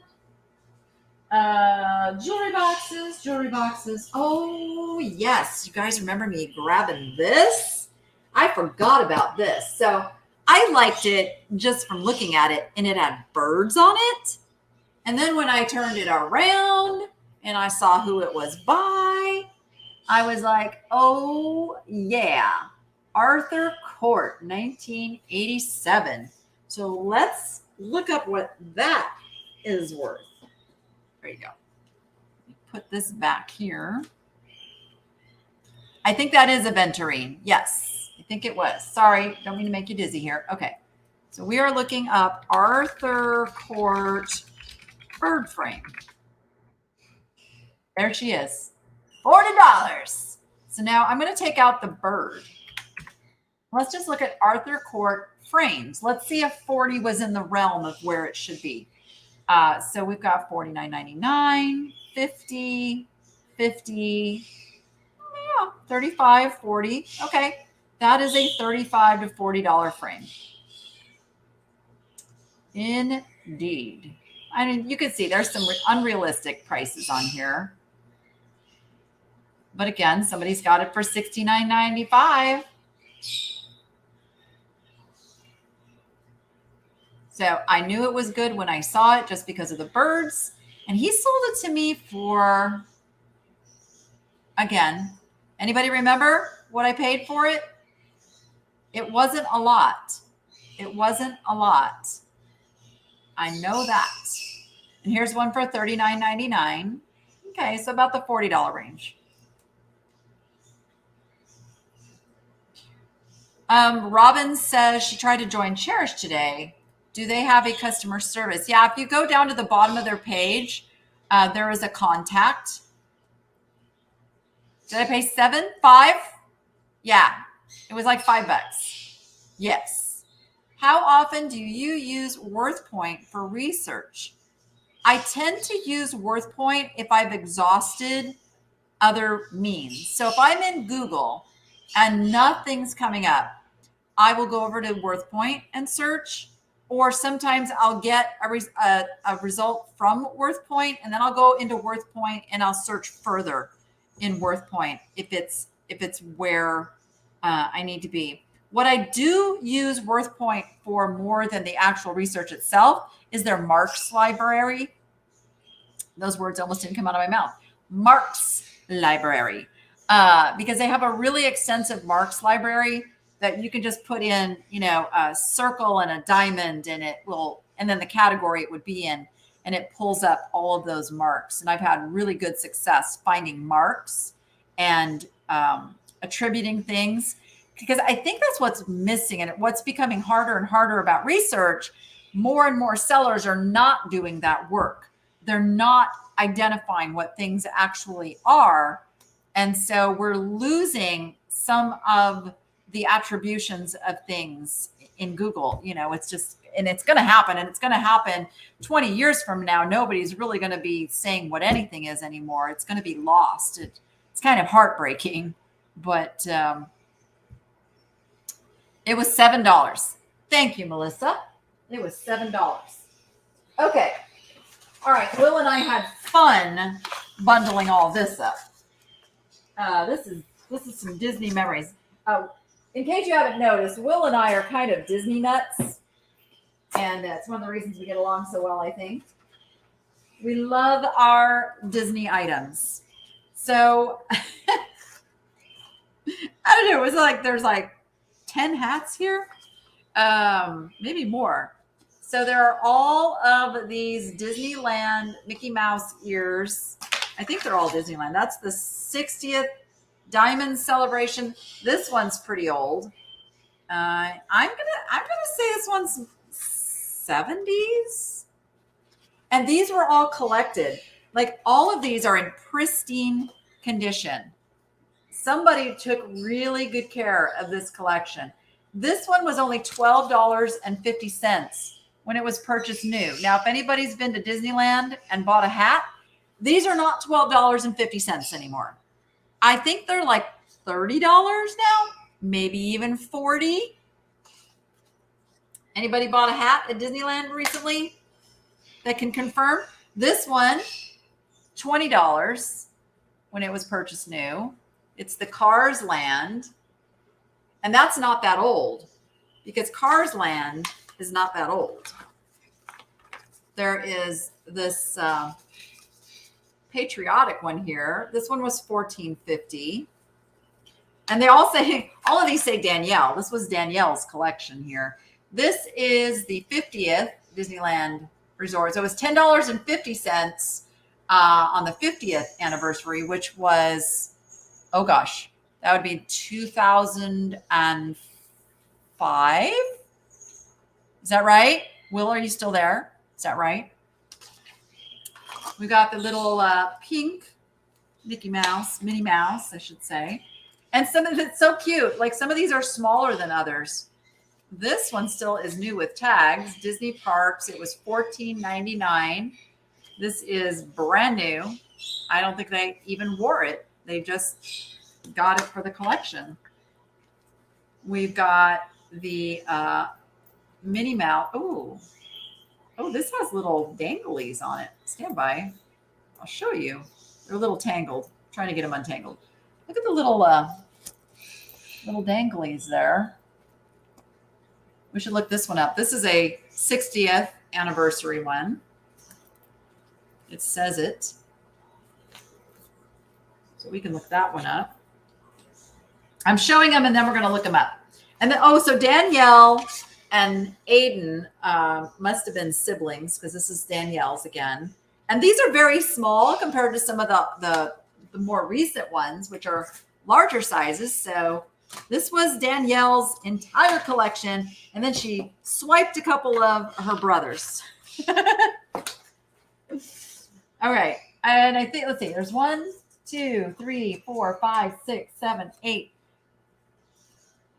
Jewelry boxes. Oh, yes. You guys remember me grabbing this? I forgot about this. So I liked it just from looking at it, and it had birds on it. And then when I turned it around and I saw who it was by, I was like, oh, yeah. Arthur Court, 1987. So let's look up what that is worth. There you go. Put this back here. I think that is a venturine. Yes, I think it was. Sorry, don't mean to make you dizzy here. Okay, so we are looking up Arthur Court bird frame. There she is, $40. So now I'm going to take out the bird. Let's just look at Arthur Court frames. Let's see if 40 was in the realm of where it should be. So we've got $49.99, 50, 50, yeah, 35, 40. Okay, that is a $35 to $40 frame. Indeed. I mean, you can see there's some unrealistic prices on here. But again, somebody's got it for $69.95. So I knew it was good when I saw it just because of the birds. And he sold it to me for, again, anybody remember what I paid for it? It wasn't a lot. It wasn't a lot. I know that. And here's one for $39.99. Okay, so about the $40 range. Robin says she tried to join Cherish today. Do they have a customer service? Yeah, if you go down to the bottom of their page, There is a contact. Did I pay $5? Yeah, it was like $5. Yes. How often do you use WorthPoint for research? I tend to use WorthPoint if I've exhausted other means. So if I'm in Google and nothing's coming up, I will go over to WorthPoint and search, or sometimes I'll get a result from WorthPoint, and then I'll go into WorthPoint and I'll search further in WorthPoint if it's where I need to be. What I do use WorthPoint for more than the actual research itself is their marks library. Those words almost didn't come out of my mouth. Marks library, because they have a really extensive marks library that you can just put in, a circle and a diamond, and it will, and then the category it would be in, and it pulls up all of those marks. And I've had really good success finding marks and attributing things, because I think that's what's missing, and what's becoming harder and harder about research. More and more sellers are not doing that work. They're not identifying what things actually are. And so we're losing some of the attributions of things in Google. It's just, and it's going to happen, and it's going to happen 20 years from now. Nobody's really going to be saying what anything is anymore. It's going to be lost. It's kind of heartbreaking, but it was $7. Thank you, Melissa. It was $7. Okay. All right. Will and I had fun bundling all this up. This is some Disney memories. In case you haven't noticed, Will and I are kind of Disney nuts, and that's one of the reasons we get along so well, I think. We love our Disney items. So I don't know, it was like there's like 10 hats here, maybe more. So there are all of these Disneyland Mickey Mouse ears. I think they're all Disneyland. That's the 60th Diamond Celebration. This one's pretty old. I'm gonna say this one's 70s. And these were all collected. Like, all of these are in pristine condition. Somebody took really good care of this collection. This one was only $12.50 when it was purchased new. Now, if anybody's been to Disneyland and bought a hat, these are not $12.50 anymore. I think they're like $30 now, maybe even $40. Anybody bought a hat at Disneyland recently that can confirm? This one, $20 when it was purchased new. It's the Cars Land. And that's not that old, because Cars Land is not that old. There is this patriotic one here. This one was $14.50. And they all say, all of these say Danielle. This was Danielle's collection here. This is the 50th Disneyland Resort. So it was $10.50 on the 50th anniversary, which was, oh gosh, that would be 2005. Is that right? Will, are you still there? Is that right? We got the little pink Mickey Mouse, Minnie Mouse, I should say. And some of it's so cute. Like, some of these are smaller than others. This one still is new with tags. Disney Parks. It was $14.99. This is brand new. I don't think they even wore it. They just got it for the collection. We've got the Minnie Mouse. Oh, this has little danglies on it. Stand by. I'll show you. They're a little tangled. I'm trying to get them untangled. Look at the little danglies there. We should look this one up. This is a 60th anniversary one. It says it. So we can look that one up. I'm showing them, and then we're going to look them up. And then, so Danielle and Aiden must have been siblings, because this is Danielle's again. And these are very small compared to some of the more recent ones, which are larger sizes. So this was Danielle's entire collection. And then she swiped a couple of her brothers. All right. And I think, let's see, there's 1, 2, 3, 4, 5, 6, 7, 8,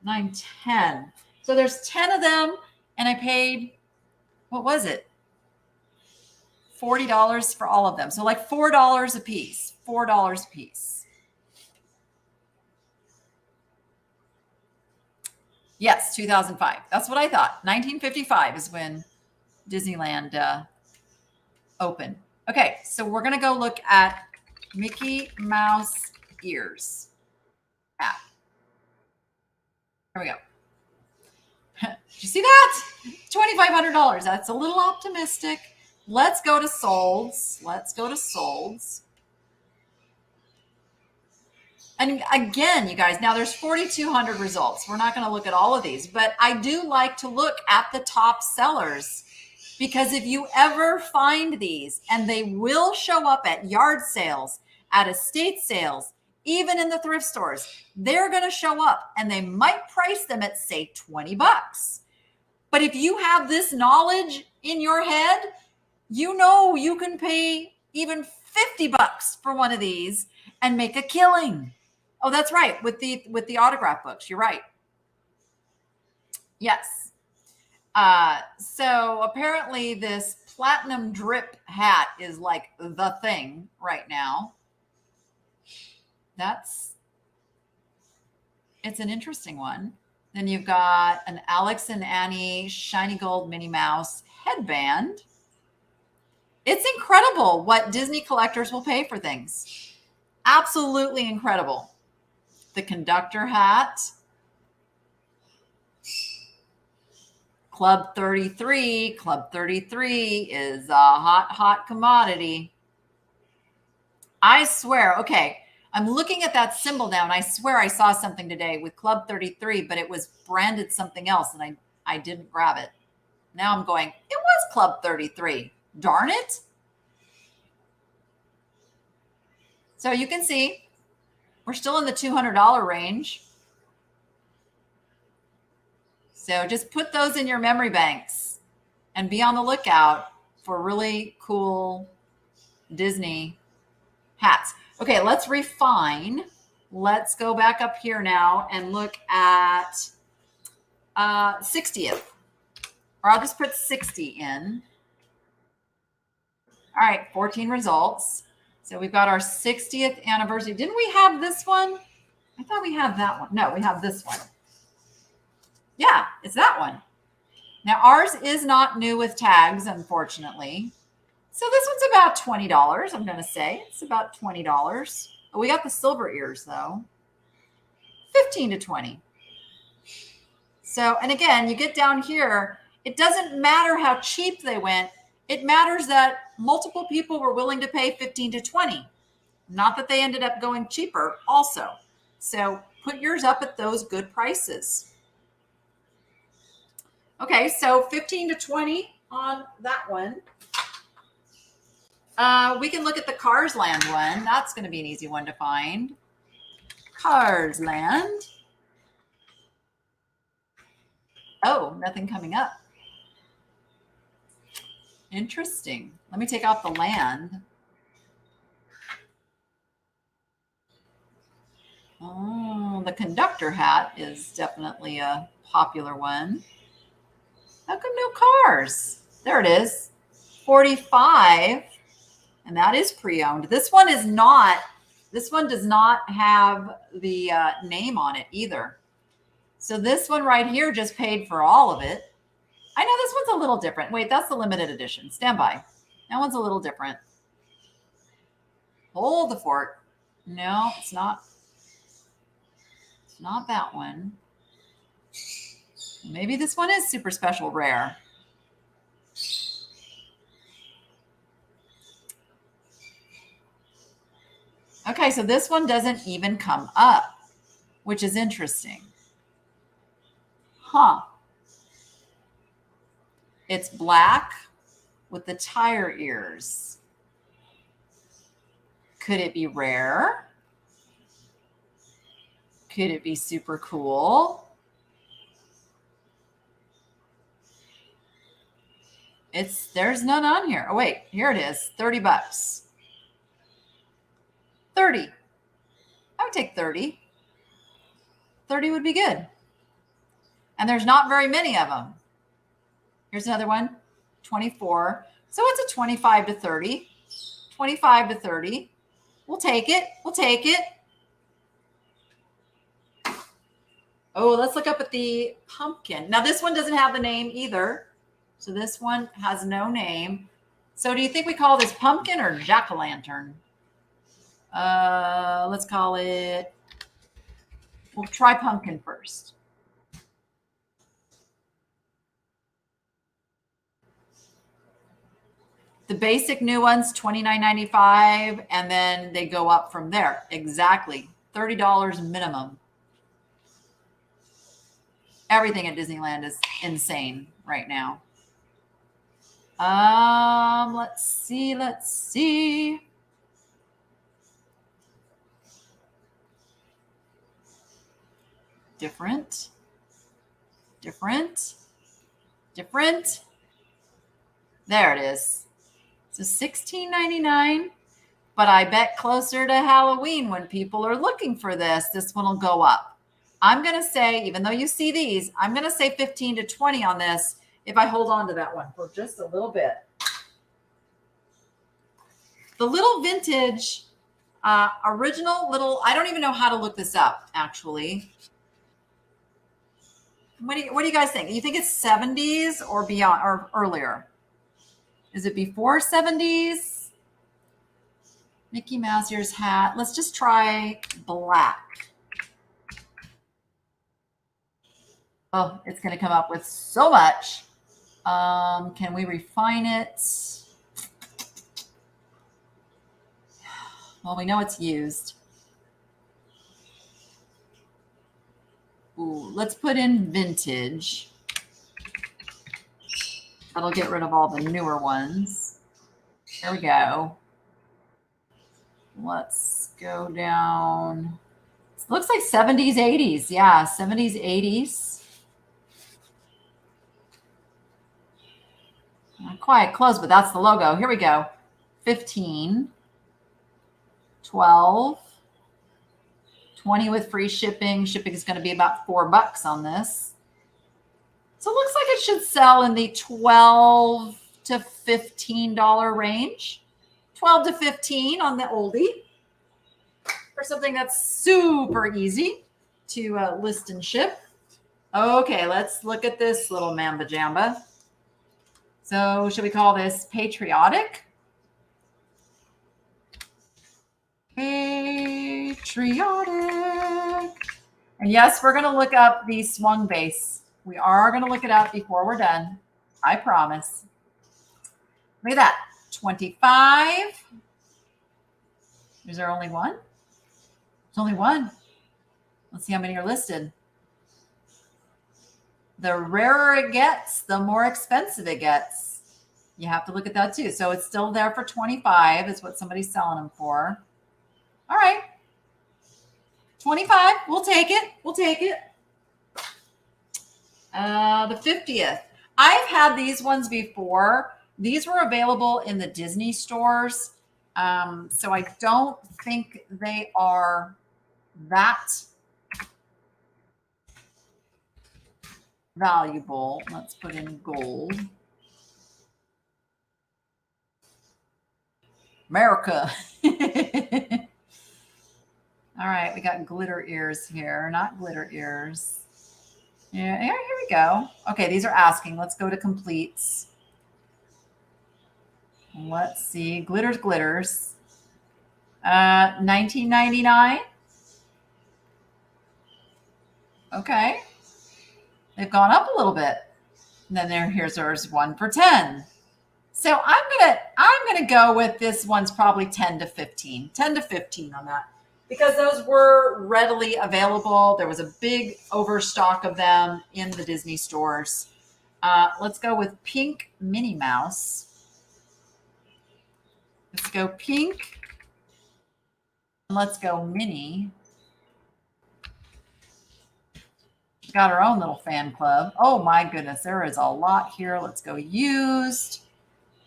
9, 10. So there's 10 of them. And I paid, what was it? $40 for all of them. So like $4 a piece, $4 a piece. Yes, 2005. That's what I thought. 1955 is when Disneyland opened. Okay, so we're going to go look at Mickey Mouse ears. Ah, here we go. Did you see that? $2,500. That's a little optimistic. Let's go to Solds. Let's go to Solds. And again, you guys, now there's 4,200 results. We're not going to look at all of these, but I do like to look at the top sellers, because if you ever find these, and they will show up at yard sales, at estate sales, even in the thrift stores, they're going to show up and they might price them at, say, 20 bucks. But if you have this knowledge in your head, you know you can pay even 50 bucks for one of these and make a killing. Oh, that's right. With the autograph books. You're right. Yes. So apparently this platinum drip hat is like the thing right now. It's an interesting one. Then you've got an Alex and Annie shiny gold Minnie Mouse headband. It's incredible what Disney collectors will pay for things. Absolutely incredible. The conductor hat. Club 33. Club 33 is a hot, hot commodity. I swear. Okay. I'm looking at that symbol now, and I swear I saw something today with Club 33, but it was branded something else, and I didn't grab it. Now I'm going, it was Club 33. Darn it. So you can see we're still in the $200 range. So just put those in your memory banks and be on the lookout for really cool Disney hats. Okay, let's refine. Let's go back up here now and look at 60th. Or I'll just put 60 in. All right, 14 results. So we've got our 60th anniversary. Didn't we have this one? I thought we had that one. No, we have this one. Yeah, it's that one. Now ours is not new with tags, unfortunately. So this one's about $20, I'm going to say. It's about $20. Oh, we got the silver ears, though. 15 to 20. So, and again, you get down here, it doesn't matter how cheap they went. It matters that multiple people were willing to pay 15 to 20. Not that they ended up going cheaper also. So put yours up at those good prices. Okay, so 15 to 20 on that one. We can look at the Cars Land one. That's going to be an easy one to find. Cars Land. Oh, nothing coming up. Interesting. Let me take out the land. Oh, the conductor hat is definitely a popular one. How come no cars? There it is. 45. And that is pre-owned. This one is not. This one does not have the name on it either. So this one right here just paid for all of it. I know this one's a little different. Wait, that's the limited edition. Stand by. That one's a little different. Hold the fort. No, it's not. It's not that one. Maybe this one is super special rare. Okay, so this one doesn't even come up, which is interesting. Huh. It's black with the tire ears. Could it be rare? Could it be super cool? There's none on here. Oh, wait, here it is, 30 bucks. 30. I would take 30. 30 would be good. And there's not very many of them. Here's another one, 24. So it's a 25 to 30. 25 to 30. We'll take it. We'll take it. Oh, let's look up at the pumpkin. Now, this one doesn't have the name either. So this one has no name. So do you think we call this pumpkin or jack-o'-lantern? Let's call it, we'll try pumpkin first. The basic new ones, $29.95, and then they go up from there. Exactly. $30 minimum. Everything at Disneyland is insane right now. Let's see. Different. There it is. So $16.99, but I bet closer to Halloween when people are looking for this one will go up. I'm going to say, even though you see these, I'm going to say 15 to 20 on this if I hold on to that one for just a little bit. The little vintage, original little, I don't even know how to look this up, actually. What do you guys think? You think it's 70s or beyond or earlier? Is it before 70s? Mickey Mouse ears hat. Let's just try black. Oh, it's going to come up with so much. Can we refine it? Well, we know it's used. Ooh, let's put in vintage. That'll get rid of all the newer ones. There we go. Let's go down. It looks like 70s, 80s. Yeah, 70s, 80s. Not quite close, but that's the logo. Here we go. 15, 12, 20 with free shipping. Shipping is going to be about $4 on this. So it looks like it should sell in the $12 to $15 range. 12 to 15 on the oldie for something that's super easy to list and ship. Okay, let's look at this little mamba jamba. So should we call this patriotic? Patriotic. And yes, we're going to look up the swung vase. We are going to look it up before we're done. I promise. Look at that. 25. Is there only one? There's only one. Let's see how many are listed. The rarer it gets, the more expensive it gets. You have to look at that too. So it's still there for 25 is what somebody's selling them for. All right. 25. We'll take it. We'll take it. The 50th. I've had these ones before. These were available in the Disney stores. So I don't think they are that valuable. Let's put in gold. America. All right, we got glitter ears here, not glitter ears. Yeah, here we go. Okay, these are asking. Let's go to completes. Let's see. Glitters. $19.99. Okay. They've gone up a little bit. And then here's ours, one for 10. So I'm gonna go with this one's probably 10 to 15. 10 to 15 on that. Because those were readily available. There was a big overstock of them in the Disney stores. Let's go with pink Minnie Mouse. Let's go pink. Let's go Minnie. She's got her own little fan club. Oh my goodness, there is a lot here. Let's go used.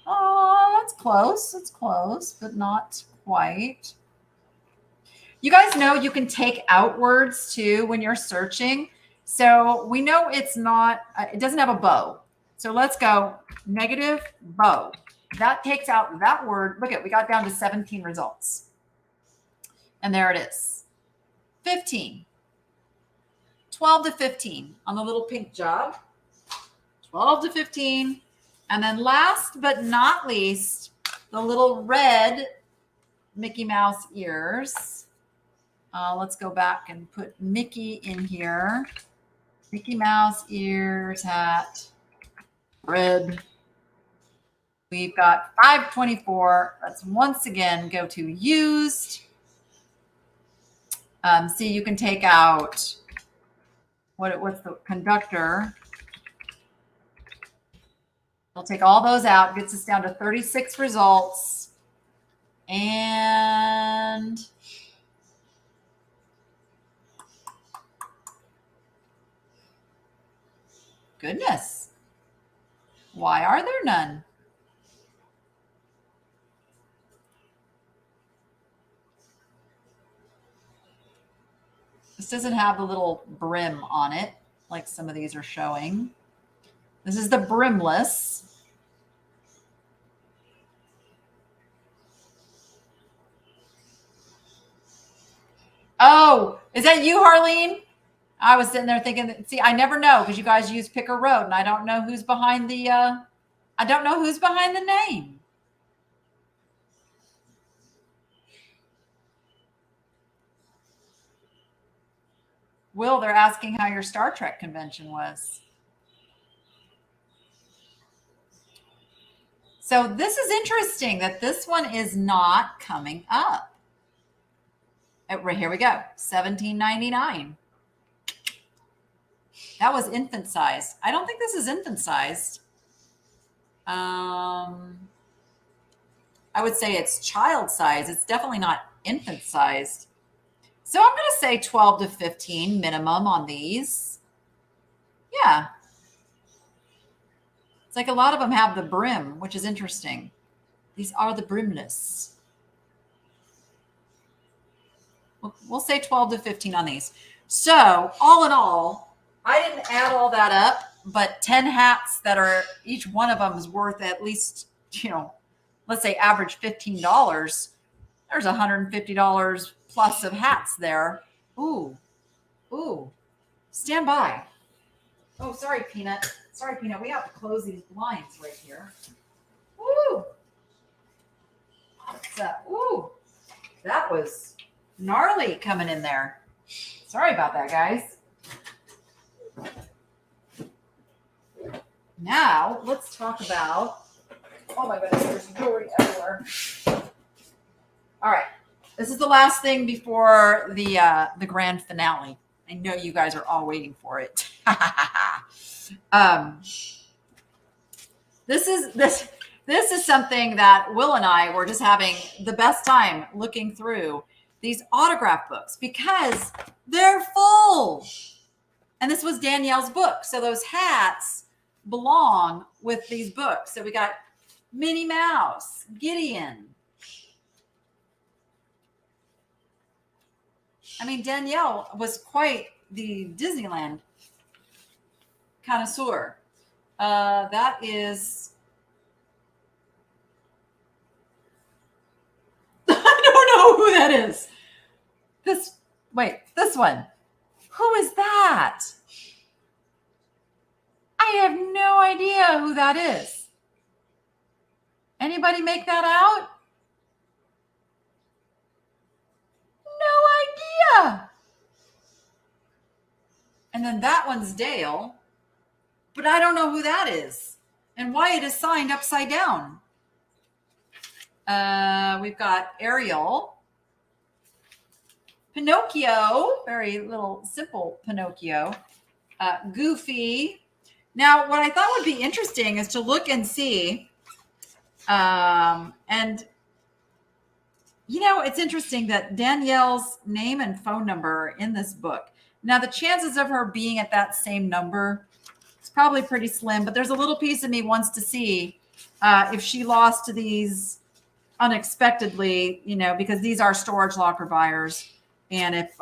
Oh, that's close. It's close, but not quite. You guys know you can take out words too when you're searching. So we know it's not, it doesn't have a bow. So let's go negative bow. That takes out that word. Look at, we got down to 17 results. And there it is. 15. 12 to 15 on the little pink job. 12 to 15. And then last but not least, the little red Mickey Mouse ears. Let's go back and put Mickey in here. Mickey Mouse ears, hat, red. We've got 524. Let's once again go to used. See, you can take out what's the conductor. We'll take all those out. Gets us down to 36 results. And goodness, why are there none? This doesn't have the little brim on it like some of these are showing. This is the brimless. Oh, is that you, Harleen? I was sitting there thinking, see, I never know because you guys use Pick a Road and I don't know who's behind the, I don't know who's behind the name. Will, they're asking how your Star Trek convention was. So this is interesting that this one is not coming up. Right, here we go, $17.99. That was infant sized. I don't think this is infant sized. I would say it's child size. It's definitely not infant sized. So I'm going to say 12 to 15 minimum on these. Yeah. It's like a lot of them have the brim, which is interesting. These are the brimless. We'll say 12 to 15 on these. So all in all, I didn't add all that up, but 10 hats that are, each one of them is worth at least, let's say average $15. There's $150 plus of hats there. Ooh, stand by. Oh, sorry, Peanut. Sorry, Peanut. We have to close these blinds right here. Ooh. What's that? Ooh, that was gnarly coming in there. Sorry about that, guys. Now, let's talk about, oh my goodness, there's jewelry everywhere. All right. This is the last thing before the grand finale. I know you guys are all waiting for it. This is something that Will and I were just having the best time looking through these autograph books because they're full. And this was Danielle's book. So those hats belong with these books. So we got Minnie Mouse, Gideon. I mean, Danielle was quite the Disneyland connoisseur. That is, I don't know who that is. This one. Who is that? I have no idea who that is. Anybody make that out? No idea. And then that one's Dale, but I don't know who that is and why it is signed upside down. We've got Ariel, Pinocchio, very little simple Pinocchio, Goofy. Now, what I thought would be interesting is to look and see, and it's interesting that Danielle's name and phone number are in this book. Now, the chances of her being at that same number is probably pretty slim, but there's a little piece of me wants to see if she lost to these unexpectedly, because these are storage locker buyers. And if,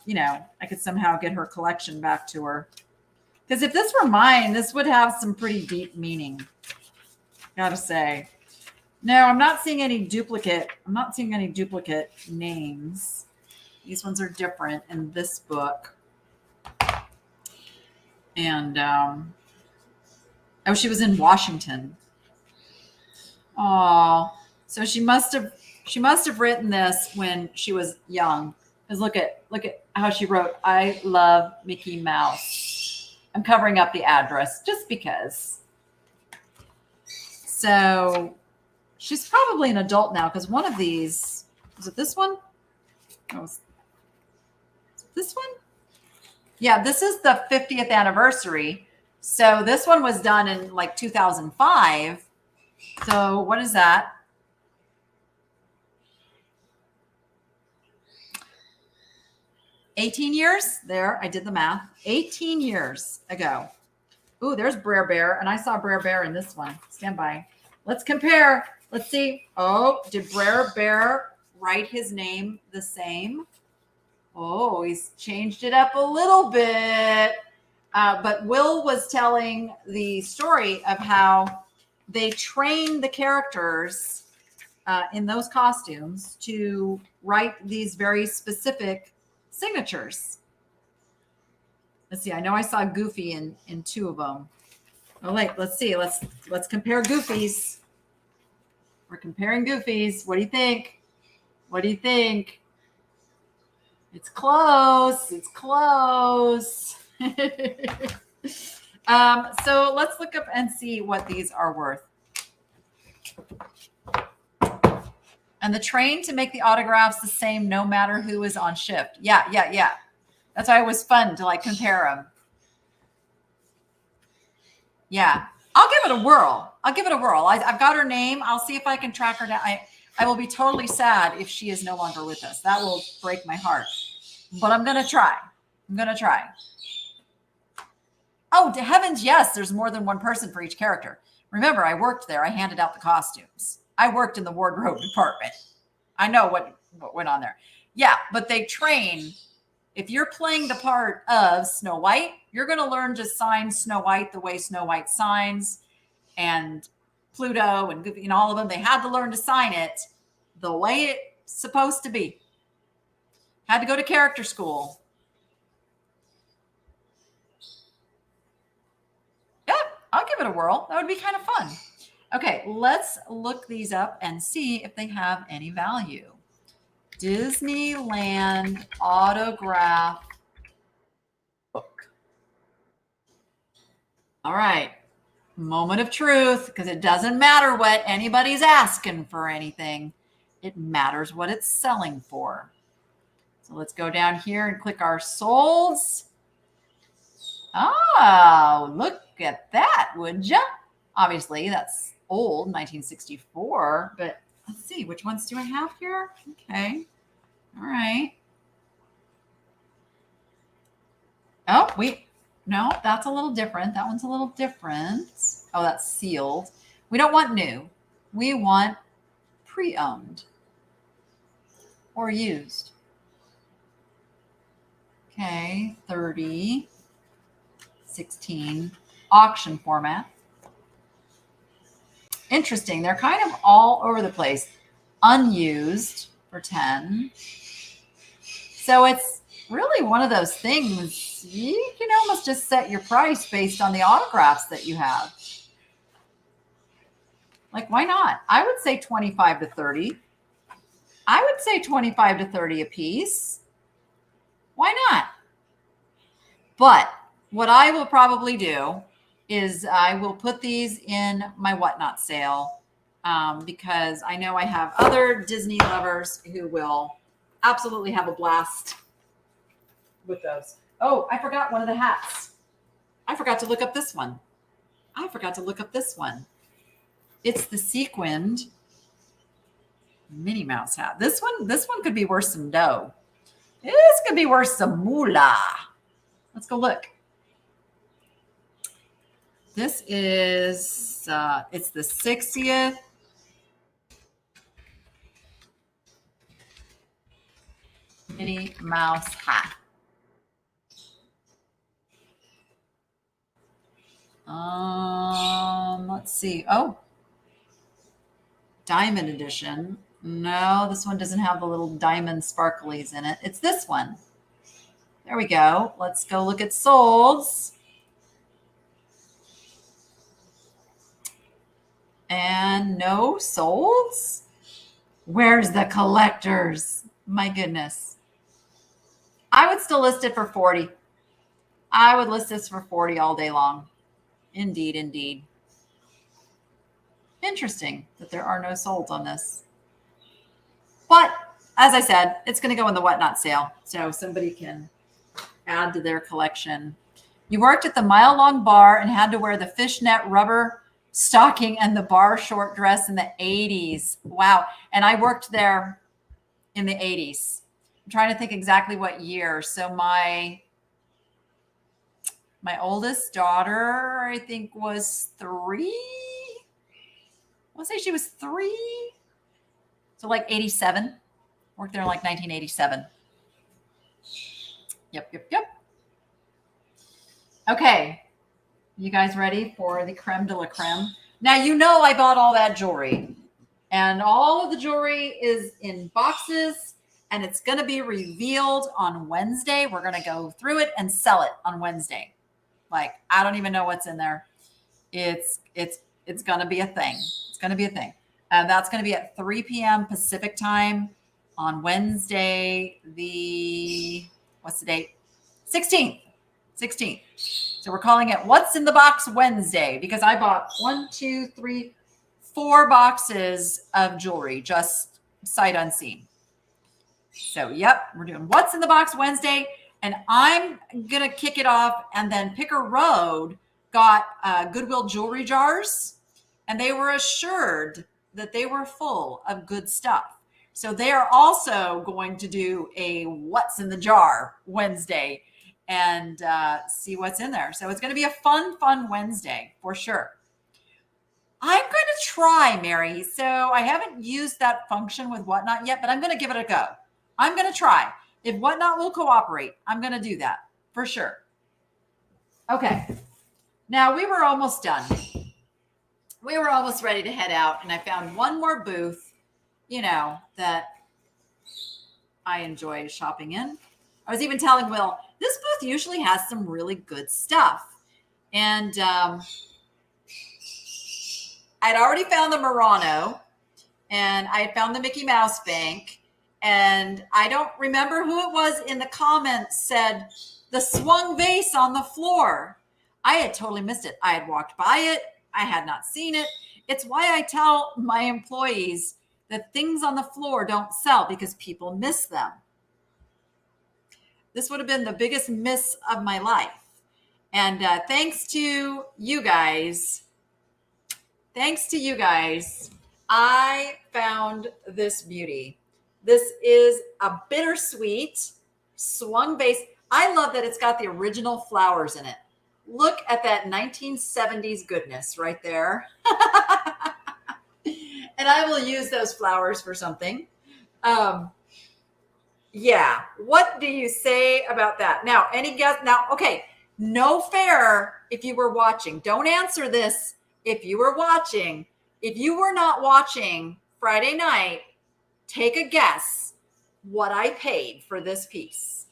you know, I could somehow get her collection back to her. Because if this were mine, this would have some pretty deep meaning. Gotta say. No, I'm not seeing any duplicate. I'm not seeing any duplicate names. These ones are different in this book. And, oh, she was in Washington. Oh, so she must have written this when she was young. Because look at how she wrote, "I love Mickey Mouse." I'm covering up the address just because. So she's probably an adult now, because one of these, was it this one? Oh, was it this one? Yeah, this is the 50th anniversary. So this one was done in like 2005. So what is that? 18 years? There, I did the math. 18 years ago. Ooh, there's Brer Bear, and I saw Brer Bear in this one. Stand by. Let's compare. Let's see. Oh, did Brer Bear write his name the same? Oh, he's changed it up a little bit. But Will was telling the story of how they trained the characters in those costumes to write these very specific signatures. Let's see. I know I saw Goofy in two of them. Oh, wait. Let's see. Let's compare Goofies. We're comparing Goofies. What do you think? What do you think? It's close. It's close. So let's look up and see what these are worth. And the train to make the autographs the same no matter who is on shift. Yeah. That's why it was fun to like compare them. Yeah. I'll give it a whirl. I've got her name. I'll see if I can track her down. I will be totally sad if she is no longer with us. That will break my heart. But I'm going to try. Oh, to heavens, yes, there's more than one person for each character. Remember, I worked there. I handed out the costumes. I worked in the wardrobe department. I know what went on there. Yeah, but they train. If you're playing the part of Snow White, you're going to learn to sign Snow White the way Snow White signs, and Pluto and Goofy and all of them. They had to learn to sign it the way it's supposed to be. Had to go to character school. Yeah, I'll give it a whirl. That would be kind of fun. Okay, let's look these up and see if they have any value. Disneyland autograph book. All right, moment of truth, because it doesn't matter what anybody's asking for anything. It matters what it's selling for. So let's go down here and click our solds. Oh, look at that, would ya? Obviously, that's old, 1964, but let's see, which ones do I have here? Okay. All right. Oh, wait. No, that's a little different. That one's a little different. Oh, that's sealed. We don't want new. We want pre-owned or used. Okay, 30, 16, auction format. Interesting. They're kind of all over the place. Unused for 10. So it's really one of those things. You can almost just set your price based on the autographs that you have. Like, why not? I would say 25 to 30. I would say 25 to 30 a piece. Why not? But what I will probably do is I will put these in my whatnot sale because I know I have other Disney lovers who will absolutely have a blast with those. Oh, I forgot one of the hats. I forgot to look up this one. It's the sequined Minnie Mouse hat. This one could be worth some dough. This could be worth some moolah. Let's go look. This is, it's the 60th. Minnie Mouse hat. Let's see. Oh, diamond edition. No, this one doesn't have the little diamond sparklies in it. It's this one. There we go. Let's go look at solds. And no solds? Where's the collectors? My goodness. I would still list it for 40. I would list this for 40 all day long. Indeed, indeed. Interesting that there are no solds on this. But as I said, it's going to go in the whatnot sale. So somebody can add to their collection. You worked at the Mile Long Bar and had to wear the fishnet rubber stocking and the bar short dress in the 80s. Wow. And I worked there in the 80s. I'm trying to think exactly what year. So my oldest daughter, I think, was 3. I want to say she was 3. So like 87. Worked there in like 1987. Yep. Okay. You guys ready for the creme de la creme? Now, you know I bought all that jewelry. And all of the jewelry is in boxes. And it's going to be revealed on Wednesday. We're going to go through it and sell it on Wednesday. Like, I don't even know what's in there. It's going to be a thing. It's going to be a thing. That's going to be at 3 p.m. Pacific time on Wednesday, what's the date? 16th. So we're calling it What's in the Box Wednesday, because I bought 4 boxes of jewelry, just sight unseen. So, yep, we're doing What's in the Box Wednesday. And I'm going to kick it off. And then Picker Road got Goodwill jewelry jars. And they were assured that they were full of good stuff. So they are also going to do a What's in the Jar Wednesday and see what's in there. So it's going to be a fun Wednesday for sure. I'm going to try, Mary. So I haven't used that function with Whatnot yet, but I'm going to give it a go. I'm going to try. If Whatnot will cooperate, I'm going to do that for sure. Okay. Now we were almost done. We were almost ready to head out, and I found one more booth, that I enjoy shopping in. I was even telling Will, this booth usually has some really good stuff. And I'd already found the Murano, and I had found the Mickey Mouse Bank, and I don't remember who it was in the comments said the swung vase on the floor. I had totally missed it. I had walked by it. I had not seen it. It's why I tell my employees that things on the floor don't sell, because people miss them. This would have been the biggest miss of my life. And thanks to you guys, I found this beauty. This is a bittersweet swung vase. I love that it's got the original flowers in it. Look at that 1970s goodness right there. And I will use those flowers for something. Yeah. What do you say about that? Now, any guess? Now, okay. No fair if you were watching. Don't answer this if you were watching. If you were not watching Friday night, take a guess what I paid for this piece.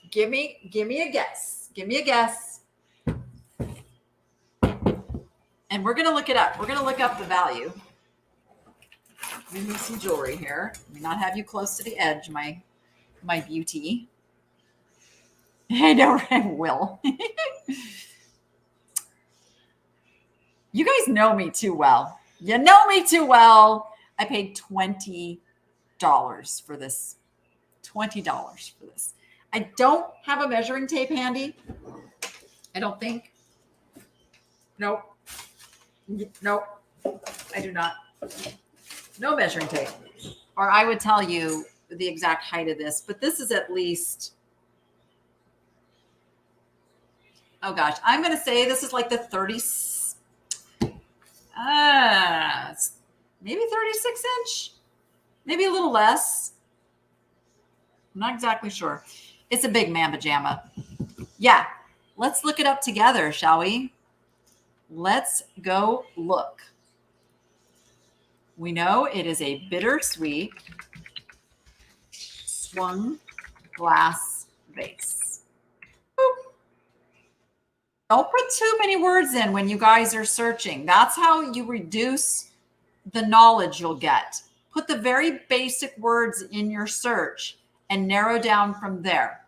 Give me a guess. Give me a guess. And we're going to look it up. We're going to look up the value. Give me some jewelry here. Let me not have you close to the edge, my beauty. I don't will. You guys know me too well. You know me too well. I paid $20 for this. $20 for this. I don't have a measuring tape handy. I don't think. Nope. I do not. No measuring tape. Or I would tell you the exact height of this, but this is at least, oh gosh, I'm going to say this is like the maybe 36 inch, maybe a little less. I'm not exactly sure. It's a big man pajama. Yeah. Let's look it up together, shall we? Let's go look. We know it is a bittersweet swung glass vase. Boop. Don't put too many words in when you guys are searching. That's how you reduce the knowledge you'll get. Put the very basic words in your search and narrow down from there.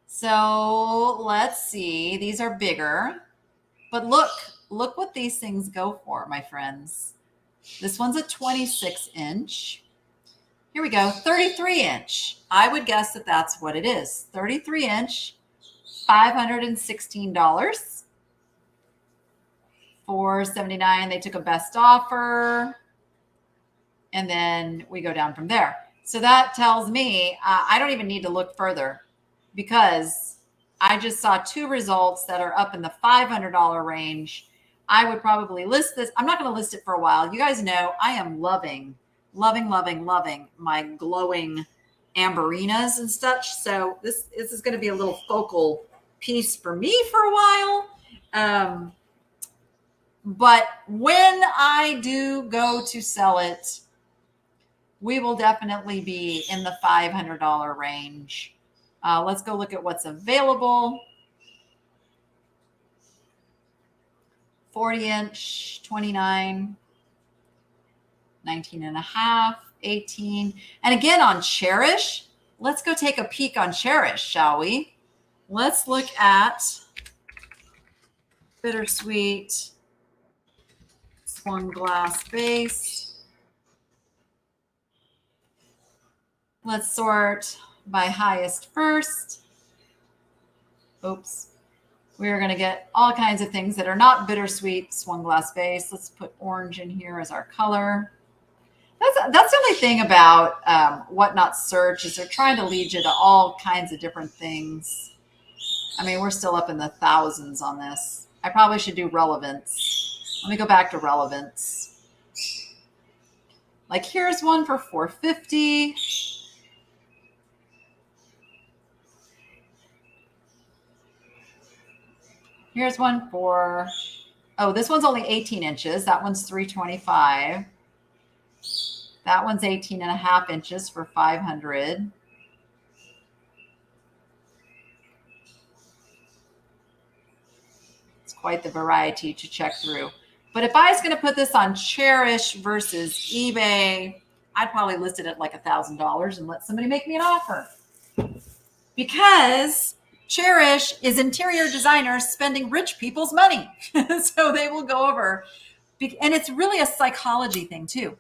So let's see. These are bigger, but look what these things go for, my friends. This one's a 26 inch. Here we go, 33 inch. I would guess that that's what it is. 33 inch, $516. $479. They took a best offer. And then we go down from there. So that tells me I don't even need to look further because I just saw two results that are up in the $500 range. I would probably list this. I'm not going to list it for a while. You guys know I am loving my glowing amberinas and such. So this is going to be a little focal piece for me for a while. But when I do go to sell it, we will definitely be in the $500 range. Let's go look at what's available. 40 inch, 29, 19 and a half, 18. And again on Cherish, let's go take a peek on Cherish, shall we? Let's look at bittersweet swung glass vase. Let's sort by highest first. Oops. We're going to get all kinds of things that are not bittersweet swung glass vase. Let's put orange in here as our color. That's the only thing about Whatnot Search is they're trying to lead you to all kinds of different things. I mean, we're still up in the thousands on this. I probably should do relevance. Let me go back to relevance. Like here's one for $450. Here's one for, oh, this one's only 18 inches. That one's $325. That one's 18 and a half inches for $500. It's quite the variety to check through. But if I was going to put this on Cherish versus eBay, I'd probably list it at like $1,000 and let somebody make me an offer. Because Cherish is interior designers spending rich people's money. So they will go over. And it's really a psychology thing too.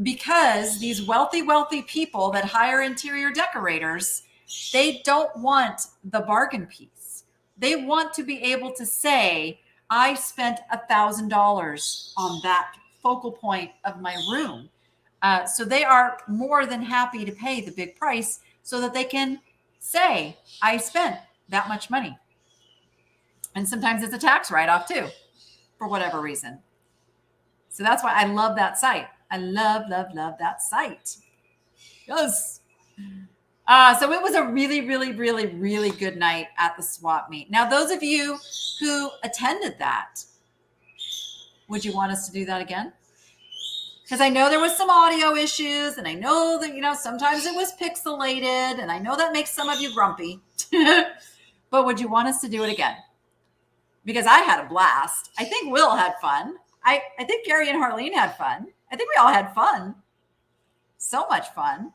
Because these wealthy people that hire interior decorators, they don't want the bargain piece. They want to be able to say, I spent $1,000 on that focal point of my room. So they are more than happy to pay the big price so that they can say, I spent that much money. And sometimes it's a tax write-off too, for whatever reason. So that's why I love that site. I love that site. Yes. So it was a really good night at the swap meet. Now, those of you who attended that, would you want us to do that again? Because I know there was some audio issues, and I know that, sometimes it was pixelated, and I know that makes some of you grumpy. But would you want us to do it again? Because I had a blast. I think Will had fun. I think Gary and Harleen had fun. I think we all had fun. So much fun.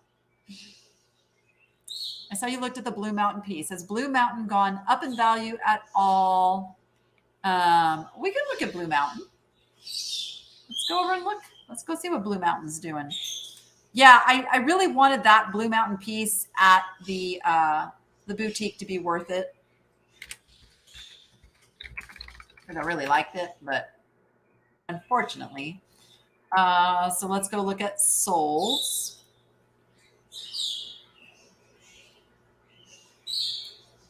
I saw you looked at the Blue Mountain piece. Has Blue Mountain gone up in value at all? We can look at Blue Mountain. Let's go over and look. Let's go see what Blue Mountain's doing. Yeah, I really wanted that Blue Mountain piece at the boutique to be worth it. Because I really liked it, but unfortunately. So let's go look at souls.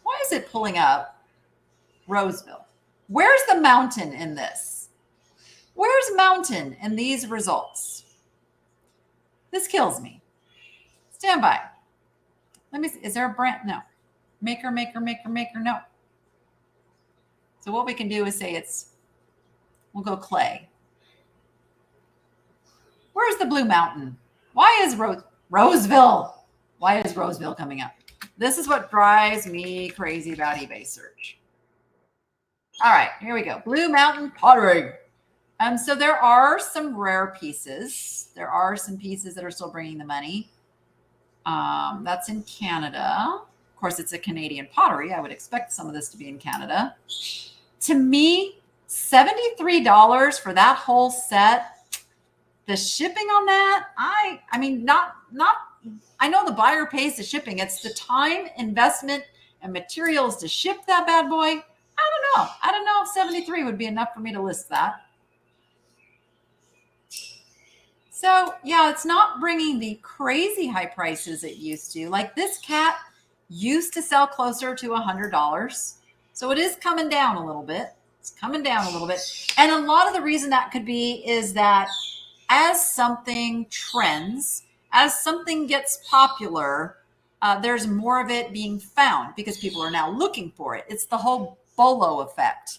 Why is it pulling up Roseville? Where's the mountain in this? Where's mountain in these results? This kills me. Stand by. Let me see. Is there a brand? No. Maker. No. So what we can do is say we'll go clay. Where's the Blue Mountain? Why is Roseville? Why is Roseville coming up? This is what drives me crazy about eBay search. All right, here we go. Blue Mountain pottery. So there are some rare pieces. There are some pieces that are still bringing the money. That's in Canada. Of course, it's a Canadian pottery. I would expect some of this to be in Canada. To me, $73 for that whole set. The shipping on that, I mean, not. I know the buyer pays the shipping. It's the time, investment, and materials to ship that bad boy. I don't know if 73 would be enough for me to list that. So yeah, it's not bringing the crazy high prices it used to. Like this cat used to sell closer to $100. So it is coming down a little bit. It's coming down a little bit. And a lot of the reason that could be is that as something trends, as something gets popular, there's more of it being found because people are now looking for it. It's the whole bolo effect.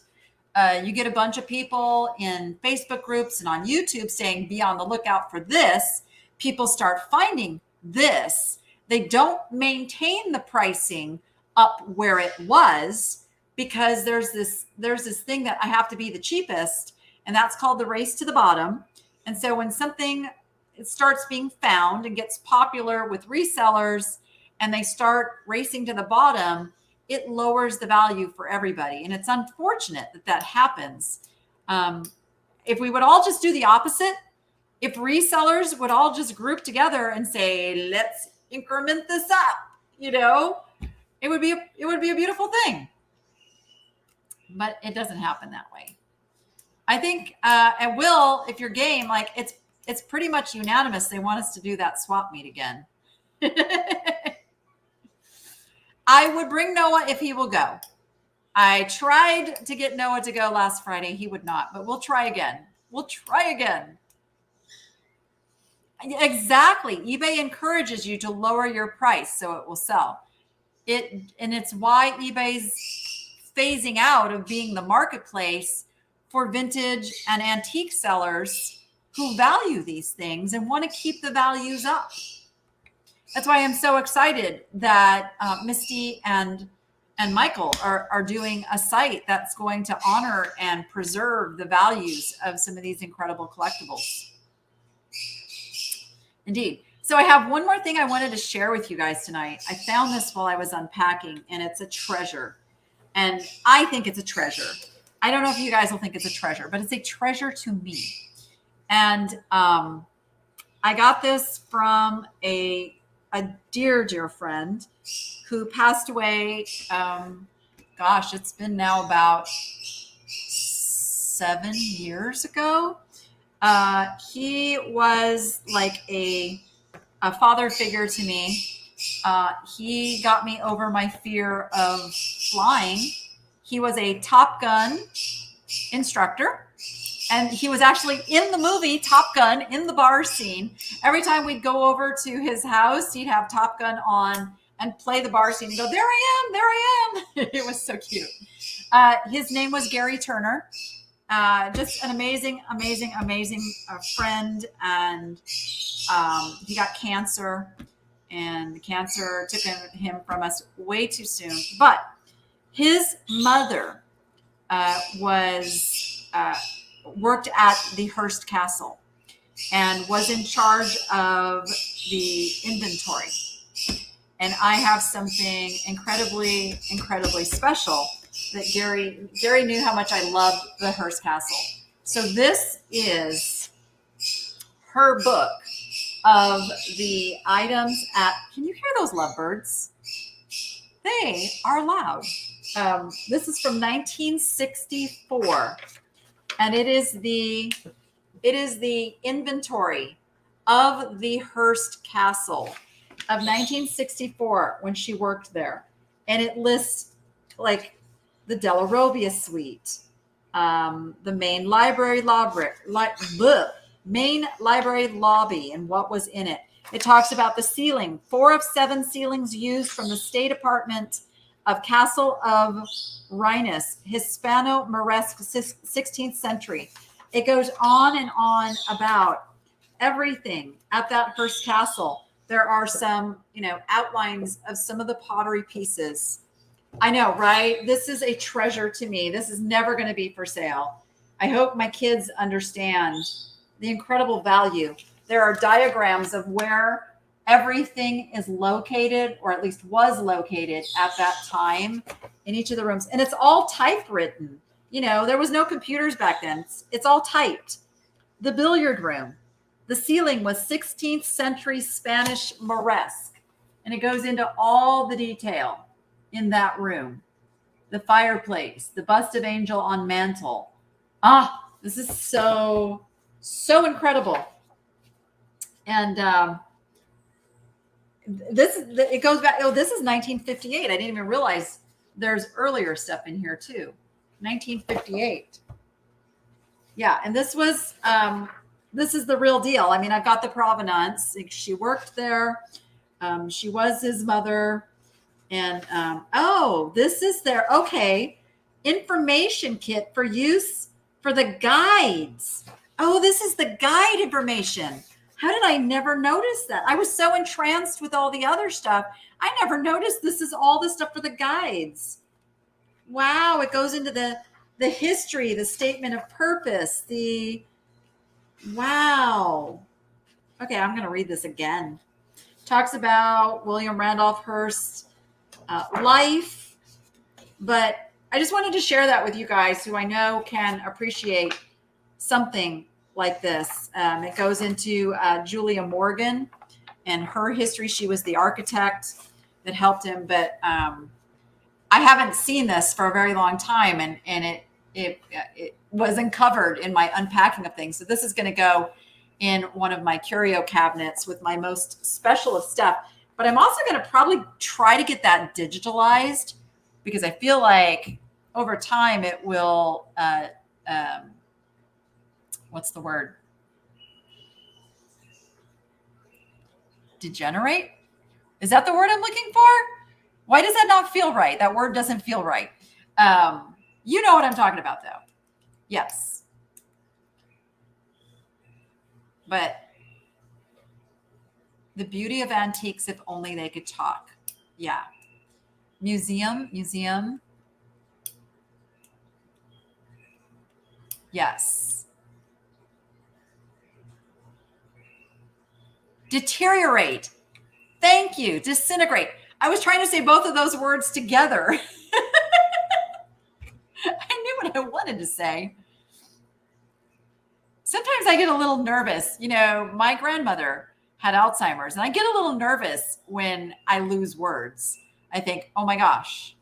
You get a bunch of people in Facebook groups and on YouTube saying, be on the lookout for this. People start finding this. They don't maintain the pricing up where it was because there's this thing that I have to be the cheapest, and that's called the race to the bottom. And so when something starts being found and gets popular with resellers and they start racing to the bottom, it lowers the value for everybody. And it's unfortunate that happens. If we would all just do the opposite, if resellers would all just group together and say, let's increment this up, it would be a beautiful thing. But it doesn't happen that way. I think, and Will, if you're game, like it's pretty much unanimous. They want us to do that swap meet again. I would bring Noah if he will go. I tried to get Noah to go last Friday. He would not, but we'll try again. Exactly. eBay encourages you to lower your price so it will sell. And it's why eBay's phasing out of being the marketplace for vintage and antique sellers who value these things and want to keep the values up. That's why I'm so excited that Misty and Michael are doing a site that's going to honor and preserve the values of some of these incredible collectibles. Indeed. So I have one more thing I wanted to share with you guys tonight. I found this while I was unpacking, and it's a treasure. And I think it's a treasure. I don't know if you guys will think it's a treasure, but it's a treasure to me. And I got this from a dear friend who passed away. Gosh, it's been now about 7 years ago. He was like a father figure to me. He got me over my fear of flying. He was a Top Gun instructor. And he was actually in the movie Top Gun in the bar scene. Every time we'd go over to his house, he'd have Top Gun on and play the bar scene and go, there I am. It was so cute. His name was Gary Turner. Just an amazing friend. And he got cancer, and the cancer took him from us way too soon. But his mother worked at the Hearst Castle and was in charge of the inventory. And I have something incredibly special that Gary knew how much I loved the Hearst Castle. So this is her book of the items can you hear those lovebirds? They are loud. This is from 1964. And it is the inventory of the Hearst Castle of 1964 when she worked there. And it lists like the Della Robbia suite, the main library lobby and what was in it. It talks about the ceiling, 4 of 7 ceilings used from the state apartment of Castle of Reikis, Hispano-Moresque 16th century. It goes on and on about everything at that Hearst Castle. There are some, outlines of some of the pottery pieces. I know, right? This is a treasure to me. This is never going to be for sale. I hope my kids understand the incredible value. There are diagrams of where everything is located, or at least was located at that time in each of the rooms. And it's all typewritten. There was no computers back then. It's all typed. The billiard room. The ceiling was 16th century Spanish Moresque. And it goes into all the detail in that room. The fireplace, the bust of angel on mantle. This is so incredible. And it goes back. Oh, this is 1958. I didn't even realize there's earlier stuff in here too. 1958. Yeah, and this is the real deal. I mean, I've got the provenance. She worked there. She was his mother. And this is their information kit for use for the guides. Oh, this is the guide information. How did I never notice that? I was so entranced with all the other stuff. I never noticed this is all the stuff for the guides. Wow, it goes into the history, the statement of purpose, wow. Okay, I'm going to read this again. Talks about William Randolph Hearst's life, but I just wanted to share that with you guys who I know can appreciate something like this. It goes into Julia Morgan and her history. She was the architect that helped him, but I haven't seen this for a very long time, and it wasn't covered in my unpacking of things. So this is going to go in one of my curio cabinets with my most special of stuff. But I'm also going to probably try to get that digitalized, because I feel like over time it will, what's the word? Degenerate? Is that the word I'm looking for? Why does that not feel right? That word doesn't feel right. You know what I'm talking about, though. Yes. But the beauty of antiques, if only they could talk. Yeah. Museum. Yes. Deteriorate. Thank you. Disintegrate. I was trying to say both of those words together. I knew what I wanted to say. Sometimes I get a little nervous. My grandmother had Alzheimer's, and I get a little nervous when I lose words. I think, oh my gosh,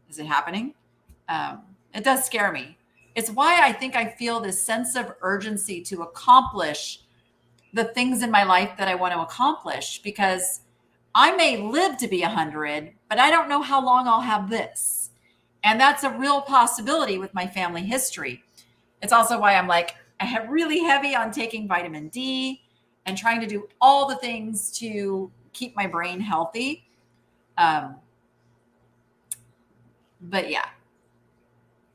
is it happening? It does scare me. It's why I think I feel this sense of urgency to accomplish the things in my life that I want to accomplish, because I may live to be 100, but I don't know how long I'll have this. And that's a real possibility with my family history. It's also why I'm really heavy on taking vitamin D and trying to do all the things to keep my brain healthy. But yeah,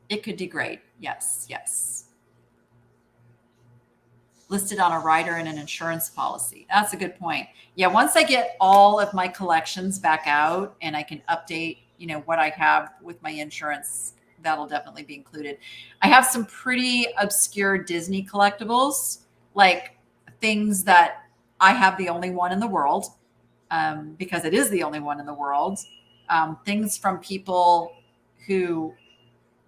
it could degrade. Yes. Listed on a rider in an insurance policy. That's a good point. Yeah, once I get all of my collections back out and I can update, what I have with my insurance, that'll definitely be included. I have some pretty obscure Disney collectibles, like things that I have the only one in the world, because it is the only one in the world. Things from people who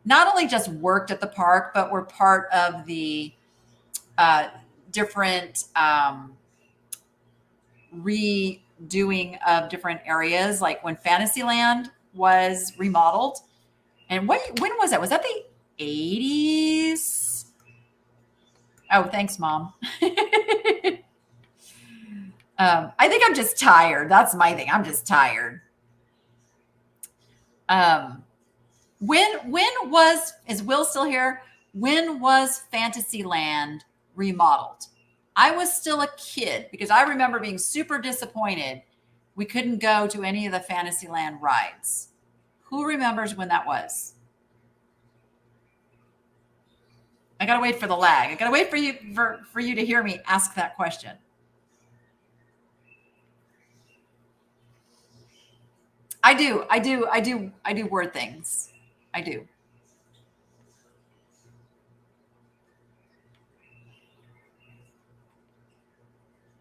not only just worked at the park, but were part of the different redoing of different areas, like when Fantasyland was remodeled. And when was that? Was that the 80s? Oh, thanks, Mom. I think I'm just tired. That's my thing. I'm just tired. Is Will still here? When was Fantasyland remodeled? I was still a kid because I remember being super disappointed we couldn't go to any of the Fantasyland rides. Who remembers when that was? I gotta wait for the lag. I gotta wait for you to hear me ask that question. I do word things. I do.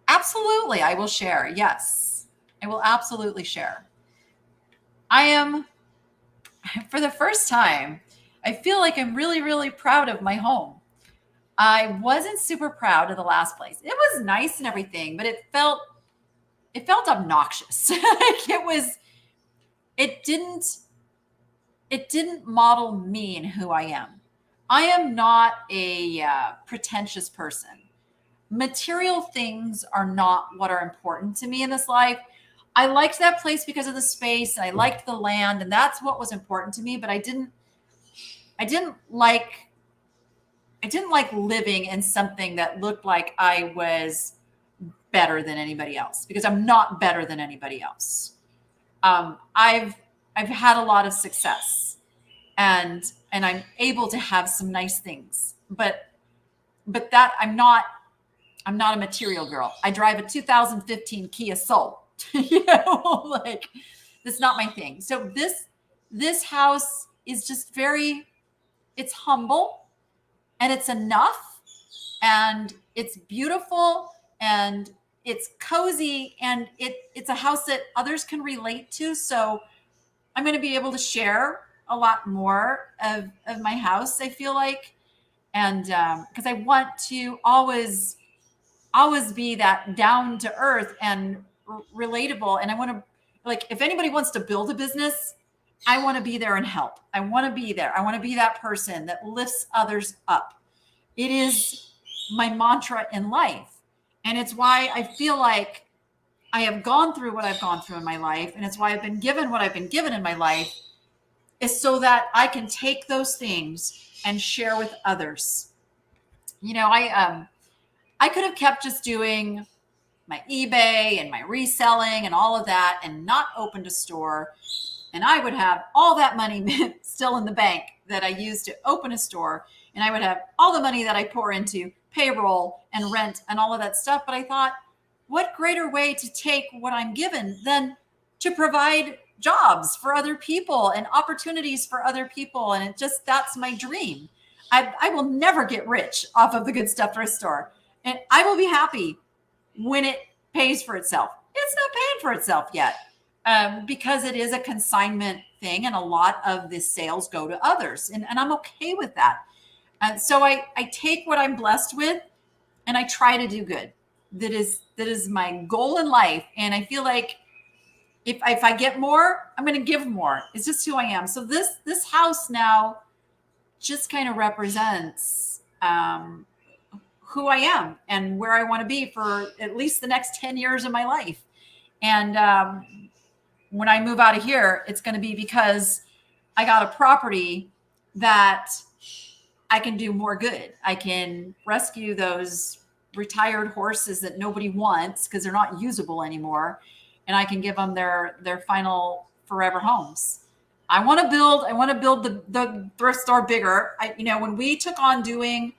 Absolutely, I will share. Yes, I will absolutely share. I am, for the first time, I feel like I'm really, really proud of my home. I wasn't super proud of the last place. It was nice and everything, but it felt obnoxious. Like it didn't it didn't model me and who I am. I am not a pretentious person. Material things are not what are important to me in this life. I liked that place because of the space and I liked the land and that's what was important to me, but I didn't like I didn't like living in something that looked like I was better than anybody else because I'm not better than anybody else. I've had a lot of success and I'm able to have some nice things, but that I'm not a material girl. I drive a 2015 Kia Soul. Like that's not my thing. So this house is just very, it's humble and it's enough and it's beautiful and it's cozy and it's a house that others can relate to. So I'm going to be able to share a lot more of my house, I feel like. And because I want to always be that down to earth and relatable. And I want to, like, if anybody wants to build a business, I want to be there and help. I want to be there. I want to be that person that lifts others up. It is my mantra in life. And it's why I feel like I have gone through what I've gone through in my life. And it's why I've been given what I've been given in my life, is so that I can take those things and share with others. I could have kept just doing my eBay and my reselling and all of that and not opened a store. And I would have all that money still in the bank that I used to open a store. And I would have all the money that I pour into payroll and rent and all of that stuff. But I thought, what greater way to take what I'm given than to provide jobs for other people and opportunities for other people. And that's my dream. I will never get rich off of the Good Stuff Thrift Store. And I will be happy when it pays for itself. It's not paying for itself yet because it is a consignment thing. And a lot of the sales go to others. And I'm okay with that. And so I take what I'm blessed with and I try to do good. That is my goal in life. And I feel like if I get more, I'm going to give more. It's just who I am. So this house now just kind of represents who I am and where I want to be for at least the next 10 years of my life. And when I move out of here, it's going to be because I got a property that I can do more good. I can rescue those retired horses that nobody wants because they're not usable anymore. And I can give them their final forever homes. I want to build the thrift store bigger. When we took on doing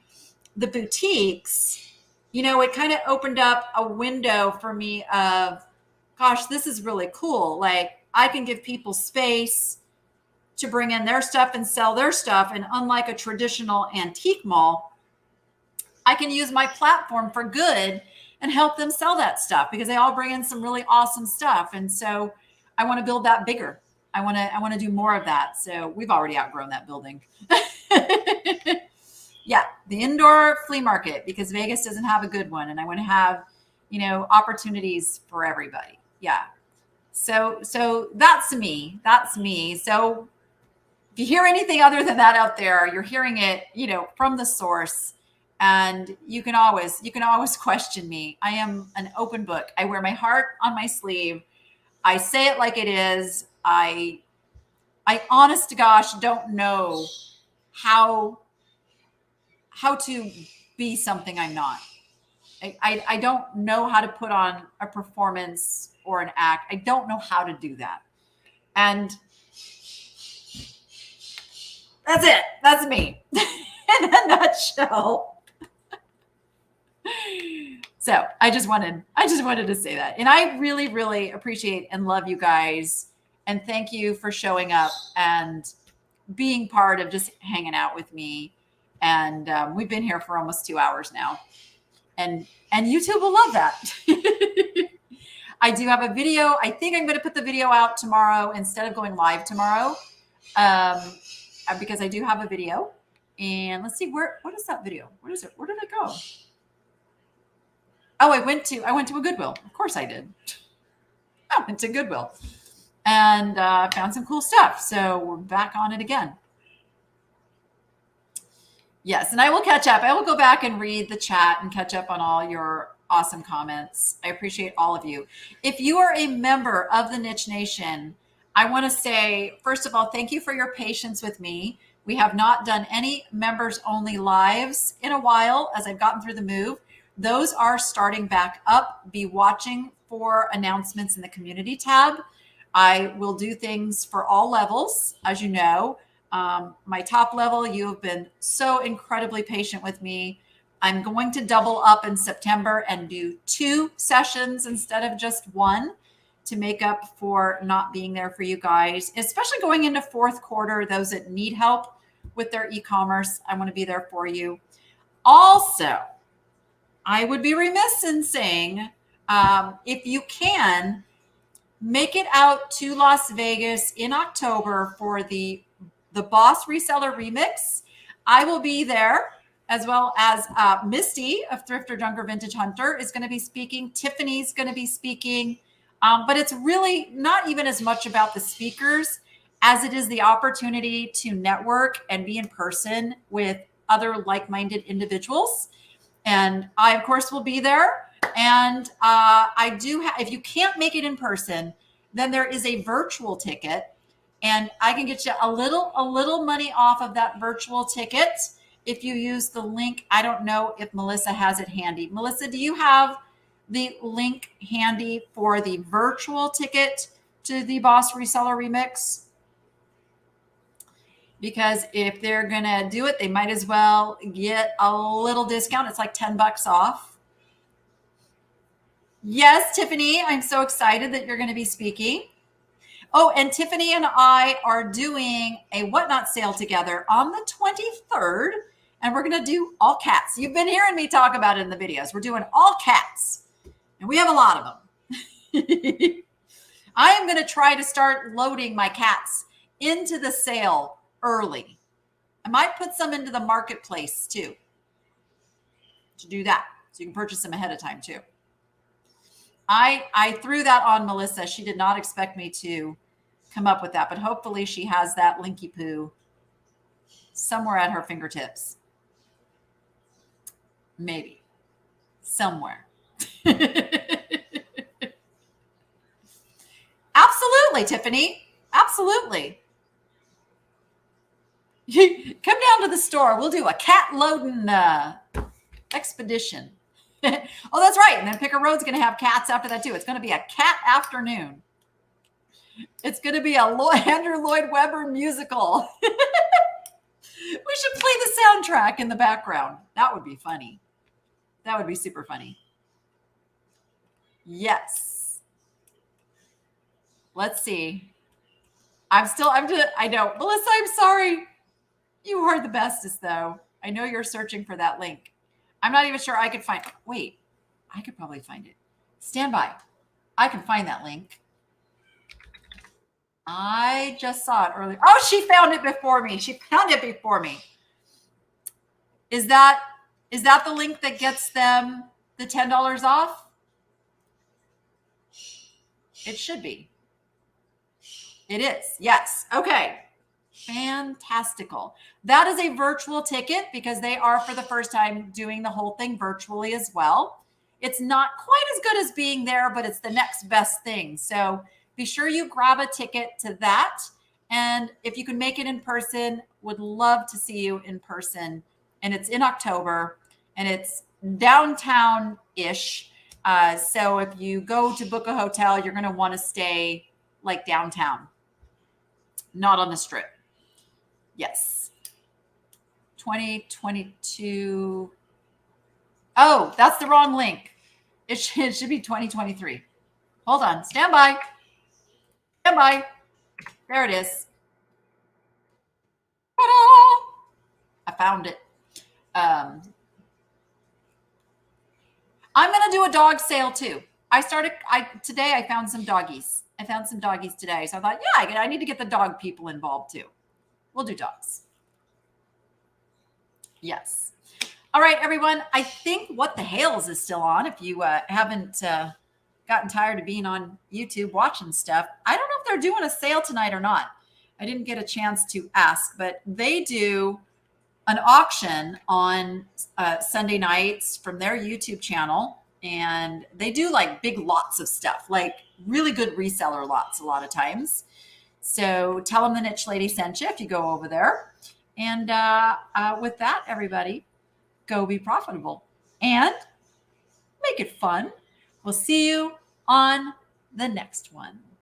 the boutiques, it kind of opened up a window for me of, gosh, this is really cool. Like I can give people space to bring in their stuff and sell their stuff. And unlike a traditional antique mall, I can use my platform for good and help them sell that stuff because they all bring in some really awesome stuff. And so I want to build that bigger. I want to do more of that. So we've already outgrown that building. Yeah, the indoor flea market because Vegas doesn't have a good one, and I want to have, opportunities for everybody. Yeah. So that's me. That's me. So if you hear anything other than that out there, you're hearing it, from the source. And you can always question me. I am an open book. I wear my heart on my sleeve. I say it like it is. I honest to gosh don't know how to be something I'm not. I don't know how to put on a performance or an act. I don't know how to do that. And that's it. That's me in a nutshell. So I just wanted to say that. And I really, really appreciate and love you guys. And thank you for showing up and being part of just hanging out with me. And we've been here for almost 2 hours now. And YouTube will love that. I do have a video. I think I'm going to put the video out tomorrow instead of going live tomorrow, because I do have a video. And let's see, what is that video? What is it? Where did it go? Oh, I went to a Goodwill. Of course I did. I went to Goodwill and found some cool stuff. So we're back on it again. Yes, and I will catch up. I will go back and read the chat and catch up on all your awesome comments. I appreciate all of you. If you are a member of the Niche Nation, I want to say, first of all, thank you for your patience with me. We have not done any members only lives in a while as I've gotten through the move. Those are starting back up. Be watching for announcements in the community tab. I will do things for all levels, as you know. My top level, you have been so incredibly patient with me. I'm going to double up in September and do 2 sessions instead of just 1 to make up for not being there for you guys, especially going into 4th quarter, those that need help with their e-commerce. I want to be there for you. Also, I would be remiss in saying, if you can, make it out to Las Vegas in October for the Boss Reseller Remix. I will be there, as well as Misty of Thrifter Junker Vintage Hunter is going to be speaking. Tiffany's going to be speaking. But it's really not even as much about the speakers as it is the opportunity to network and be in person with other like-minded individuals. And I, of course, will be there. And I do have, if you can't make it in person, then there is a virtual ticket. And I can get you a little money off of that virtual ticket if you use the link. I don't know if Melissa has it handy. Melissa, do you have the link handy for the virtual ticket to the Boss Reseller Remix? Because if they're going to do it, they might as well get a little discount. It's like $10 off. Yes, Tiffany, I'm so excited that you're going to be speaking. Oh, and Tiffany and I are doing a Whatnot sale together on the 23rd, and we're going to do all cats. You've been hearing me talk about it in the videos. We're doing all cats, and we have a lot of them. I am going to try to start loading my cats into the sale early. I might put some into the marketplace too, to do that, so you can purchase them ahead of time too. I threw that on Melissa. She did not expect me to come up with that, but hopefully she has that linky poo somewhere at her fingertips. Maybe. Somewhere. Absolutely, Tiffany. Absolutely. Come down to the store. We'll do a cat loading expedition. Oh, that's right. And then Picker Road's going to have cats after that too. It's going to be a cat afternoon. It's going to be a Andrew Lloyd Webber musical. We should play the soundtrack in the background. That would be funny. That would be super funny. Yes. Let's see. I know. Melissa, I'm sorry. You are the bestest though. I know you're searching for that link. I'm not even sure I could find. Wait, I could probably find it. Stand by. I can find that link. I just saw it earlier. Oh, she found it before me. She found it before me. Is that the link that gets them the $10 off? It should be. It is. Yes. Okay. Fantastical. That is a virtual ticket because they are for the first time doing the whole thing virtually as well. It's not quite as good as being there, but it's the next best thing. So be sure you grab a ticket to that. And if you can make it in person, would love to see you in person. And it's in October and it's downtown-ish. So if you go to book a hotel, you're going to want to stay like downtown, not on the strip. Yes. 2022. Oh, that's the wrong link. It should be 2023. Hold on. Stand by. Stand by. There it is. Ta-da! I found it. I'm going to do a dog sale too. Today I found some doggies. I found some doggies today. So I thought, yeah, I need to get the dog people involved too. We'll do dogs. Yes. All right, everyone. I think What the Hales is still on. If you haven't gotten tired of being on YouTube watching stuff, I don't know if they're doing a sale tonight or not. I didn't get a chance to ask, but they do an auction on Sunday nights from their YouTube channel. And they do like big lots of stuff, like really good reseller lots a lot of times. So tell them the Niche Lady sent you if you go over there. And with that, everybody, go be profitable and make it fun. We'll see you on the next one.